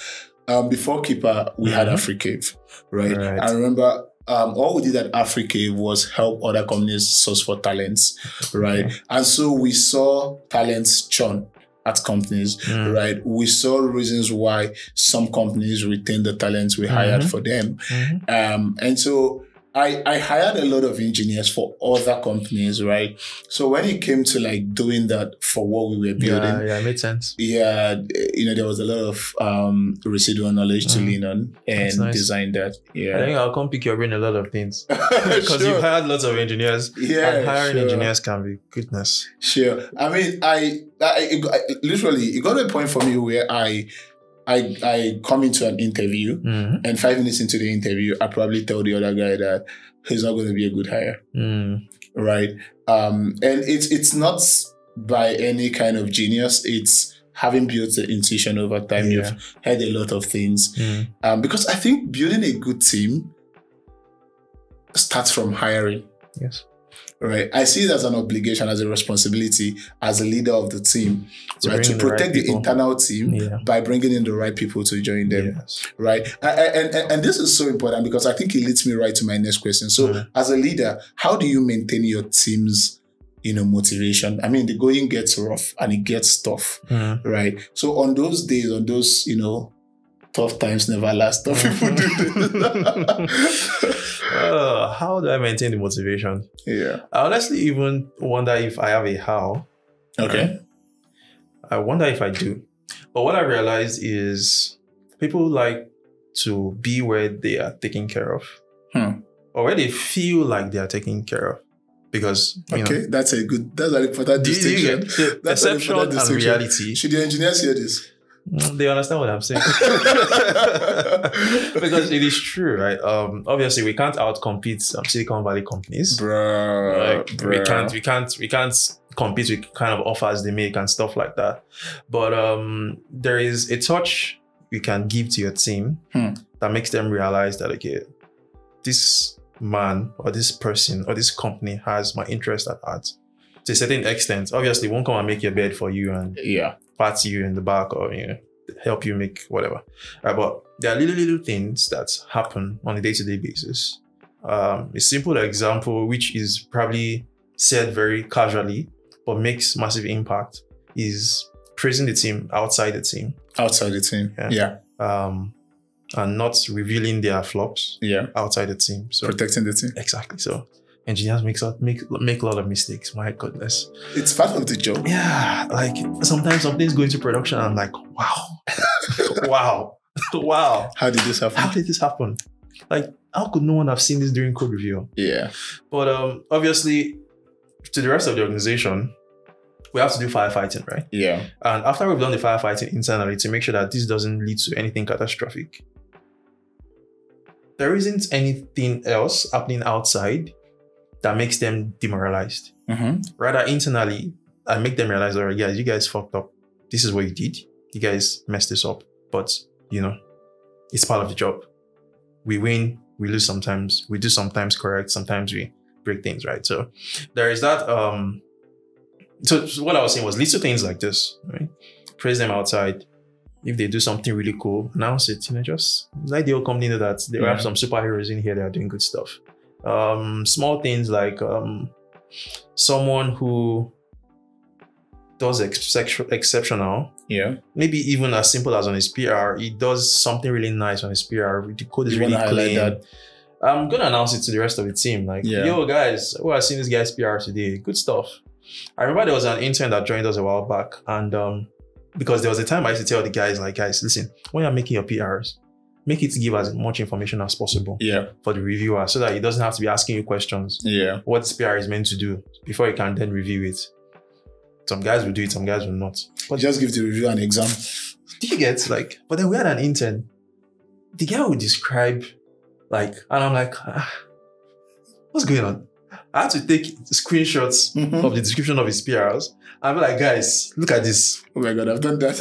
before Keeper we had AfriCave, right? I remember all we did at AfriCave was help other companies source for talents, right? And so we saw talents churn at companies, right? We saw reasons why some companies retained the talents we hired for them. And so I hired a lot of engineers for other companies, right? So when it came to doing that for what we were building, it made sense. Yeah, there was a lot of residual knowledge to lean on and design that. Yeah, I think I'll come pick your brain a lot of things because you've hired lots of engineers. Yeah, and hiring engineers can be goodness. Sure. I mean, I literally it got to a point for me where I come into an interview and 5 minutes into the interview, I probably tell the other guy that he's not going to be a good hire. Right. And it's not by any kind of genius. It's having built the intuition over time. You've heard a lot of things. Because I think building a good team starts from hiring. Yes. right? I see it as an obligation, as a responsibility, as a leader of the team, right? To protect the internal team by bringing in the right people to join them, right? And this is so important because I think it leads me right to my next question. So as a leader, how do you maintain your team's motivation? I mean, the going gets rough and it gets tough, right? So on those days, on those, tough times never last. Tough people do this. How do I maintain the motivation? Yeah. I honestly even wonder if I have a how. Okay. I wonder if I do. But what I realize is people like to be where they are taken care of. Or where they feel like they are taken care of. Because, that's an important distinction. Perception and reality. Should the engineers hear this? They understand what I'm saying. Because it is true, right? Obviously, we can't outcompete Silicon Valley companies. Bro. We can't compete with kind of offers they make and stuff like that. But there is a touch you can give to your team that makes them realize that, okay, this man or this person or this company has my interest at heart. To a certain extent, obviously, won't come and make your bed for you and pat you in the back or help you make whatever. But there are little things that happen on a day-to-day basis. A simple example, which is probably said very casually, but makes massive impact, is praising the team outside the team. Outside the team, yeah. And not revealing their flops outside the team. So protecting the team. Exactly. So engineers make a lot of mistakes. My goodness. It's part of the job. Yeah. Like sometimes some things go into production and I'm like, wow. Wow. How did this happen? Like, how could no one have seen this during code review? Yeah. But obviously, to the rest of the organization, we have to do firefighting, right? Yeah. And after we've done the firefighting internally to make sure that this doesn't lead to anything catastrophic, there isn't anything else happening outside that makes them demoralized. Rather, internally, I make them realize, all right, guys, you guys fucked up. This is what you did. You guys messed this up. But, it's part of the job. We win, we lose sometimes. We do sometimes correct. Sometimes we break things, right? So there is that. So what I was saying was little things like this, right? Praise them outside. If they do something really cool, announce it. Just like the old company know that they have some superheroes in here that are doing good stuff. Small things like someone who does exceptional. Yeah. Maybe even as simple as on his PR, he does something really nice on his PR. The code is really clean. I'm gonna announce it to the rest of the team. Like, yo guys, I seen this guy's PR today. Good stuff. I remember there was an intern that joined us a while back, and because there was a time I used to tell the guys, like, guys, listen, when you're making your PRs, make it give as much information as possible for the reviewer so that he doesn't have to be asking you questions. What this PR is meant to do before you can then review it. Some guys will do it, some guys will not. But just give the reviewer an exam. Do you get but then we had an intern. The guy would describe and I'm like, what's going on? I had to take screenshots of the description of his PRs. I'm like, guys, look at this. Oh my God, I've done that.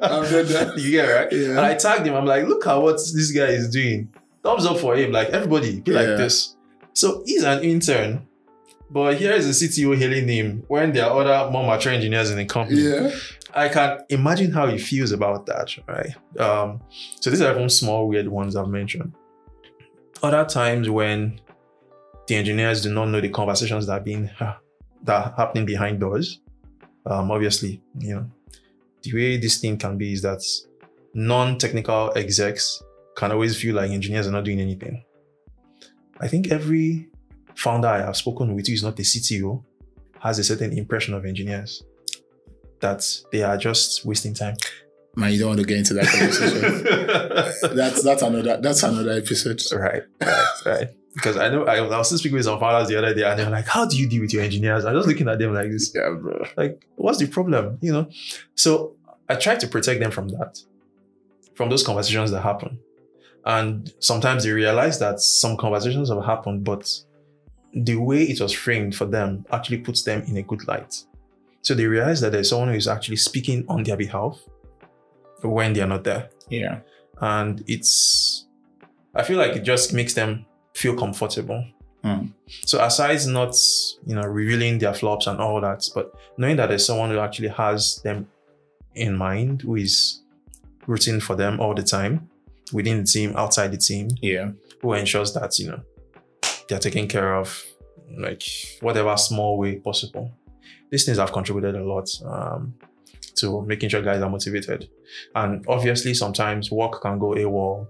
I've done that. You get it, right? Yeah. And I tagged him. I'm like, look at what this guy is doing. Thumbs up for him. Like, everybody, be like this. So he's an intern, but here is the CTO hailing him when there are other more mature engineers in the company. Yeah. I can imagine how he feels about that, right? So these are even small, weird ones I've mentioned. Other times when the engineers do not know the conversations that are happening behind doors. Obviously, the way this thing can be is that non-technical execs can always feel like engineers are not doing anything. I think every founder I have spoken with who is not the CTO has a certain impression of engineers that they are just wasting time. Man, you don't want to get into that conversation. that's another episode. Right. Because I know I was still speaking with some founders the other day and they're like, how do you deal with your engineers? I'm just looking at them like this. Yeah, bro. Like, what's the problem? So I try to protect them from that, from those conversations that happen. And sometimes they realize that some conversations have happened, but the way it was framed for them actually puts them in a good light. So they realize that there's someone who is actually speaking on their behalf when they're not there. Yeah. And I feel like it just makes them feel comfortable So aside not, revealing their flops and all that, but knowing that there's someone who actually has them in mind, who is rooting for them all the time, within the team, outside the team, who ensures that, they're taken care of, like whatever small way possible. These things have contributed a lot to making sure guys are motivated. And obviously sometimes work can go AWOL.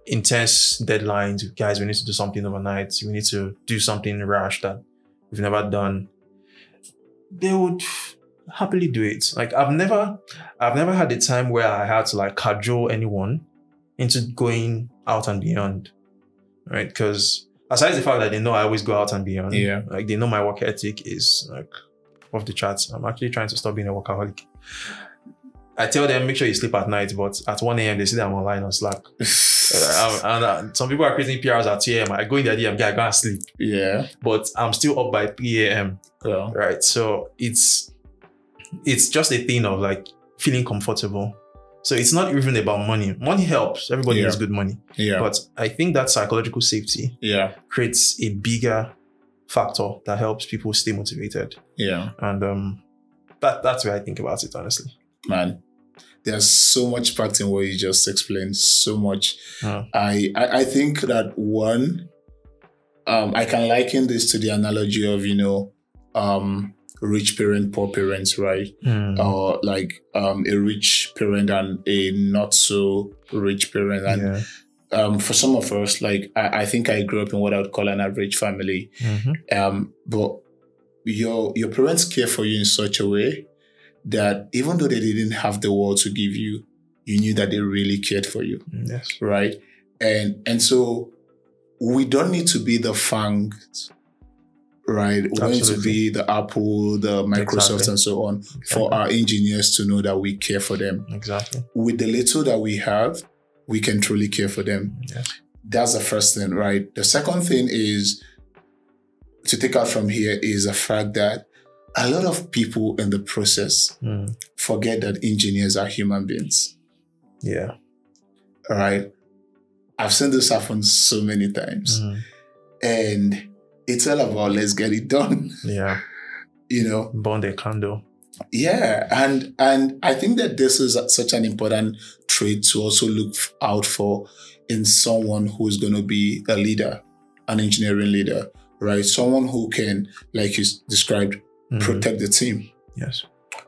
Intense deadlines, guys, we need to do something overnight, we need to do something rash that we've never done. They would happily do it. Like I've never had a time where I had to like cajole anyone into going out and beyond, right? Because aside the fact that they know I always go out and beyond, like they know my work ethic is like off the charts. I'm actually trying to stop being a workaholic. I tell them, make sure you sleep at night, but at 1 a.m. they see that I'm online on Slack. and some people are creating PRs at 2 a.m. I go in their DM, I go and sleep. But I'm still up by 3 a.m. Right? So it's just a thing of like feeling comfortable. So it's not even about money. Money helps. Everybody needs good money. But I think that psychological safety creates a bigger factor that helps people stay motivated. And that's where I think about it, honestly. Man, there's so much packed in what you just explained. So much. I think that one, I can liken this to the analogy of, rich parent, poor parents, right? Or like a rich parent and a not so rich parent. And for some of us, like I think I grew up in what I would call an average family. But your parents care for you in such a way that even though they didn't have the world to give you, you knew that they really cared for you. Right? And so we don't need to be the FANGs, right? We don't need to be the Apple, the Microsoft, and so on for our engineers to know that we care for them. With the little that we have, we can truly care for them. That's the first thing, right? The second thing is, to take out from here, is the fact that a lot of people in the process forget that engineers are human beings. Right? I've seen this happen so many times. And it's all about let's get it done. Burn the candle. And I think that this is such an important trait to also look out for in someone who is going to be a leader, an engineering leader, right? Someone who can, like you described, protect the team.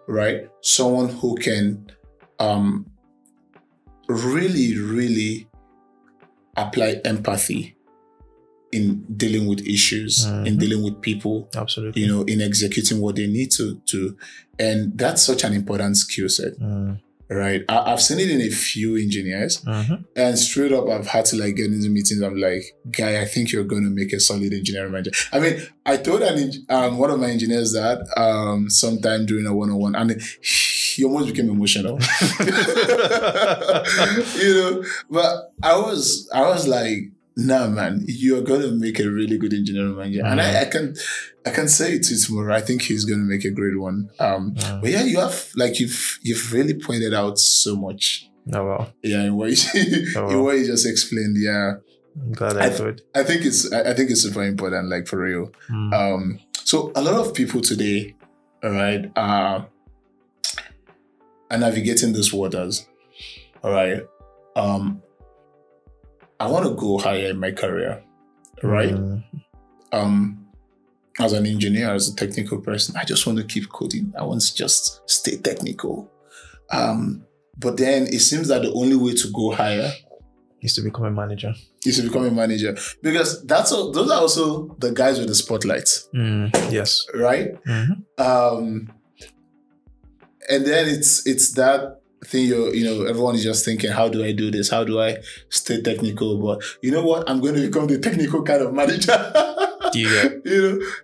Right? Someone who can really, really apply empathy in dealing with issues, in dealing with people, in executing what they need to do. And that's such an important skill set, right? I've seen it in a few engineers, and straight up, I've had to like get into meetings. I'm like, guy, I think you're going to make a solid engineering manager. I mean, I told one of my engineers that sometime during a one-on-one, and he almost became emotional, but I was like, nah, man, you're going to make a really good engineering manager. And I can say it to tomorrow. I think he's going to make a great one. But yeah, you have, like, you've really pointed out so much. In what you just explained. I'm glad I could. I think it's super important, like, for real. So a lot of people today, all right, are navigating these waters. All right. I want to go higher in my career, right? As an engineer, as a technical person, I just want to keep coding. I want to just stay technical. But then it seems that the only way to go higher is to become a manager. Because those are also the guys with the spotlights. Right? And then it's that thing, everyone is just thinking, how do I do this? How do I stay technical? But you know what? I'm going to become the technical kind of manager.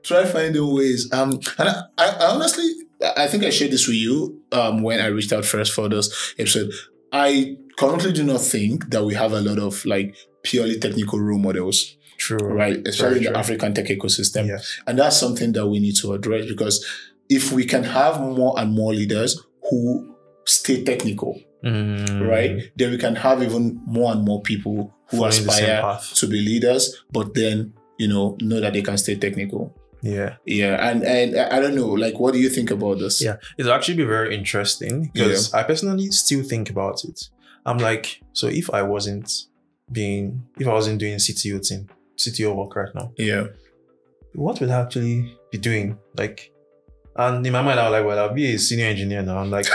Try finding ways. And I honestly, I think I shared this with you when I reached out first for this episode. I currently do not think that we have a lot of like purely technical role models. True. Right? Especially in the African tech ecosystem. And that's something that we need to address, because if we can have more and more leaders who stay technical, right? Then we can have even more and more people who aspire to be leaders, but then know that they can stay technical. Yeah. Yeah. And I don't know, like, what do you think about this? Yeah. It'll actually be very interesting because I personally still think about it. I'm like, so if I wasn't doing CTO work right now, what would I actually be doing? Like, and in my mind, I was like, well, I'll be a senior engineer now. I'm like,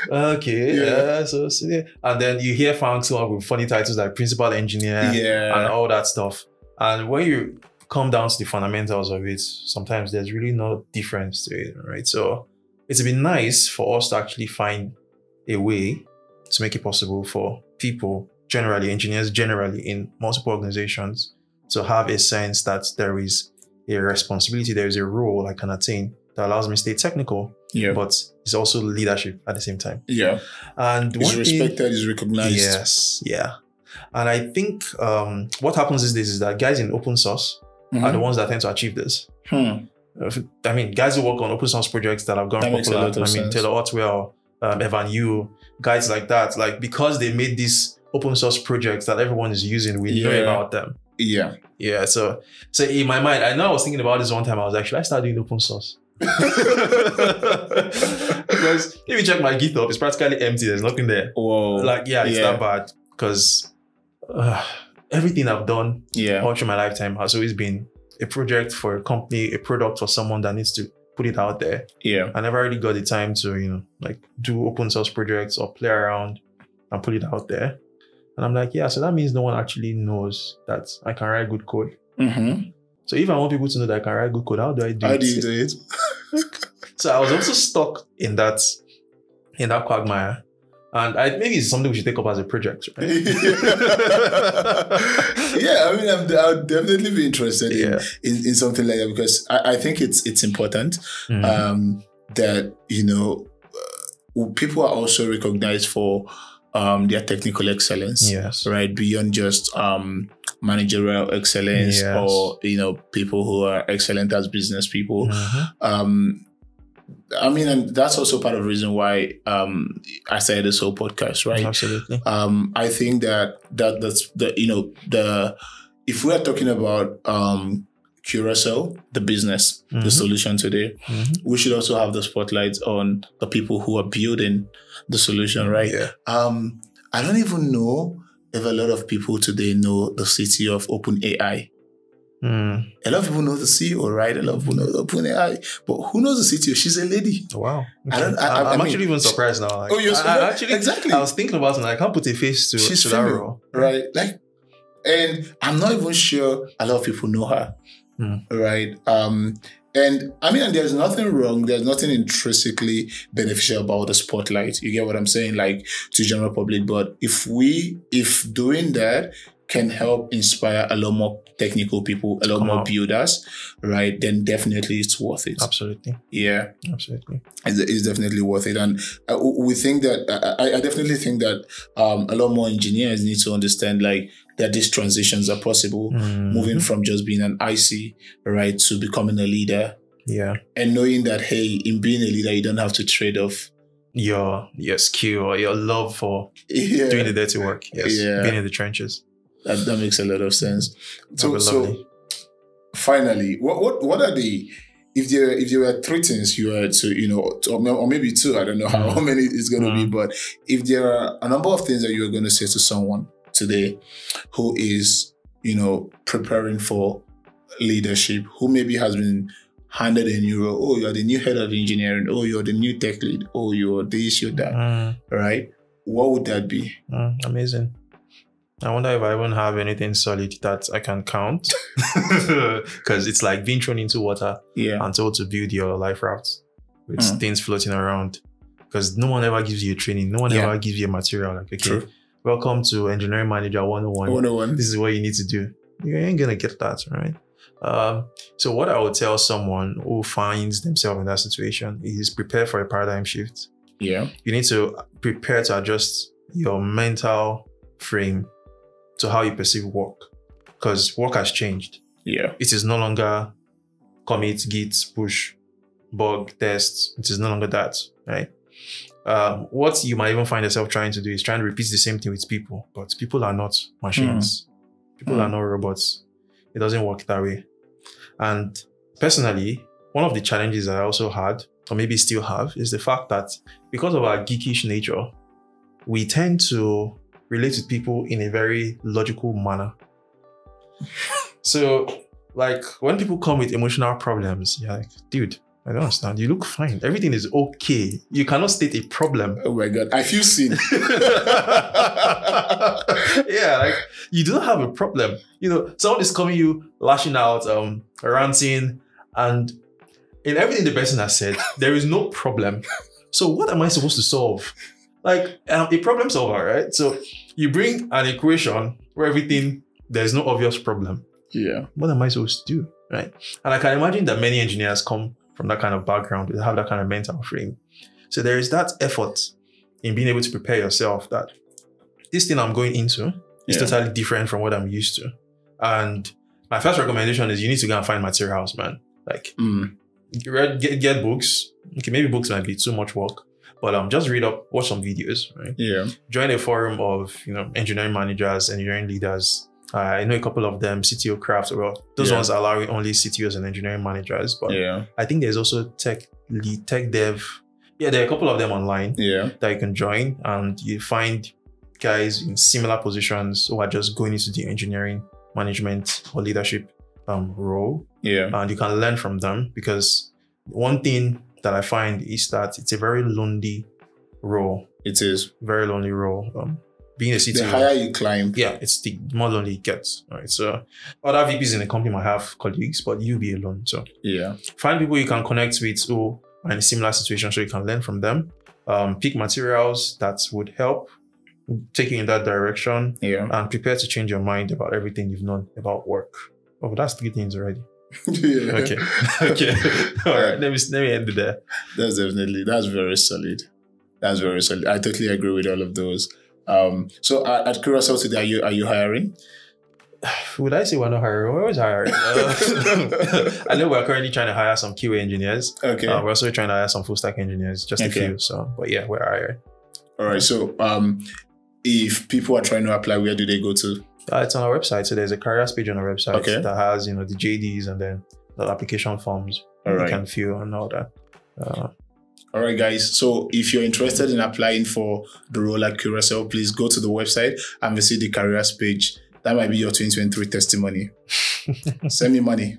okay, so senior. And then you hear Fangs come up with funny titles like principal engineer and all that stuff. And when you come down to the fundamentals of it, sometimes there's really no difference to it, right? So it's been nice for us to actually find a way to make it possible for people, generally, engineers generally in multiple organizations, to have a sense that there is a responsibility, there is a role I can attain that allows me to stay technical, but it's also leadership at the same time. Yeah. And it's respected, is recognized. Yes, yeah. And I think what happens these days is that guys in open source are the ones that tend to achieve this. I mean, guys who work on open source projects that have gone popular, Taylor Otwell, Evan Yu, guys like that, like, because they made these open source projects that everyone is using, we know about them. Yeah. So in my mind, I know I was thinking about this one time. I was like, should I start doing open source? Because if you check my GitHub, it's practically empty. There's nothing there. Whoa. Like, it's that bad. Because everything I've done all through my lifetime has always been a project for a company, a product for someone that needs to put it out there. I never really got the time to, like, do open source projects or play around and put it out there. And I'm like, so that means no one actually knows that I can write good code. So if I want people to know that I can write good code, how do I do it? How do you do it? So I was also stuck in that quagmire. And maybe it's something we should take up as a project, right? I mean, I'll definitely be interested in something like that, because I think it's important that, people are also recognized for their technical excellence, right? Beyond just managerial excellence or, people who are excellent as business people. I mean, and that's also part of the reason why I started this whole podcast, right? Absolutely. I think that's if we are talking about Curacel, the business, the solution today, we should also have the spotlight on the people who are building the solution, right? I don't even know if a lot of people today know the CTO of OpenAI. A lot of people know the CEO, right? A lot of people know the OpenAI, but who knows the CTO? She's a lady. Wow. Okay. I'm actually even surprised now. Like, you're surprised? Exactly. I was thinking about it, and I can't put a face to that role. Right? Like, and I'm not even sure a lot of people know her. Right? And I mean, and there's nothing wrong. There's nothing intrinsically beneficial about the spotlight. You get what I'm saying? Like, to the general public. But if doing that can help inspire a lot more technical people, a lot more builders, right, then definitely it's worth it. Absolutely. Yeah. Absolutely. It's definitely worth it. And we think that, I definitely think that a lot more engineers need to understand, like, that these transitions are possible, moving from just being an IC, right, to becoming a leader. Yeah. And knowing that, hey, in being a leader, you don't have to trade off your skill or your love for doing the dirty work. Being in the trenches. That makes a lot of sense. So finally, what are the, if there were three things you were to, or maybe two, I don't know how many it's going to be, but if there are a number of things that you are going to say to someone today who is, preparing for leadership, who maybe has been handed a new role, you're the new head of engineering, you're the new tech lead, you're this, you're that, right? What would that be? Amazing. I wonder if I even have anything solid that I can count, because it's like being thrown into water and told to build your life raft with things floating around, because no one ever gives you a training. No one ever gives you a material. Like, okay, welcome to Engineering Manager 101. This is what you need to do. You ain't going to get that, right? So what I would tell someone who finds themselves in that situation is prepare for a paradigm shift. You need to prepare to adjust your mental frame to how you perceive work, because work has changed. It is no longer commit, git, push, bug, test. It is no longer that, right? What you might even find yourself trying to do is trying to repeat the same thing with people, but people are not machines. People are not robots. it doesn't work that way. And personally, one of the challenges that I also had, or maybe still have, is the fact that because of our geekish nature, we tend to relate with people in a very logical manner. So, like, when people come with emotional problems, you're like, dude, I don't understand. You look fine. Everything is okay. You cannot state a problem. Oh my God. I feel seen. Yeah, like, you don't have a problem. You know, someone is coming you, lashing out, ranting, and in everything the person has said, there is no problem. So what am I supposed to solve? Like, a problem solver, right? So you bring an equation where there's no obvious problem. Yeah. What am I supposed to do, right? And I can imagine that many engineers come from that kind of background, they have that kind of mental frame. So there is that effort in being able to prepare yourself that this thing I'm going into is totally different from what I'm used to. And my first recommendation is you need to go and find materials, man. Like, get books. Okay, maybe books might be too much work, but just read up, watch some videos, right? Yeah. Join a forum of, engineering managers, engineering leaders. I know a couple of them, CTO of Curacel. Well, those ones are allowing only CTOs and engineering managers, but I think there's also tech dev. Yeah, there are a couple of them online that you can join, and you find guys in similar positions who are just going into the engineering management or leadership role. Yeah. And you can learn from them, because one thing that I find is that it's a very lonely role. It is. Very lonely role. Being a CTO, the higher you climb, it's the more lonely it gets. Right. So other VPs in the company might have colleagues, but you'll be alone. So find people you can connect with who are in a similar situation, so you can learn from them. Pick materials that would help take you in that direction, and prepare to change your mind about everything you've known about work. Oh, that's 3 things already. Okay. All right. Let me end it there. That's very solid. That's very solid. I totally agree with all of those. So at Curacel today, are you hiring? Would I say we're not hiring? We're always hiring. I know we're currently trying to hire some QA engineers. Okay. We're also trying to hire some full stack engineers, just a few. So, but yeah, we're hiring. All right. So, if people are trying to apply, where do they go to? It's on our website. So there's a careers page on our website that has, the JDs and then the application forms you can fill and all that. All right, guys. So if you're interested in applying for the role at Curacel, please go to the website and visit the careers page. That might be your 2023 testimony. Send me money.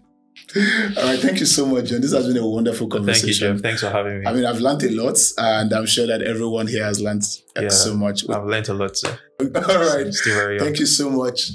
All right. Thank you so much, John. This has been a wonderful conversation. Thank you, Jeff. Thanks for having me. I mean, I've learned a lot, and I'm sure that everyone here has learned so much. I've learned a lot, sir. All right. Still very young. Thank you so much.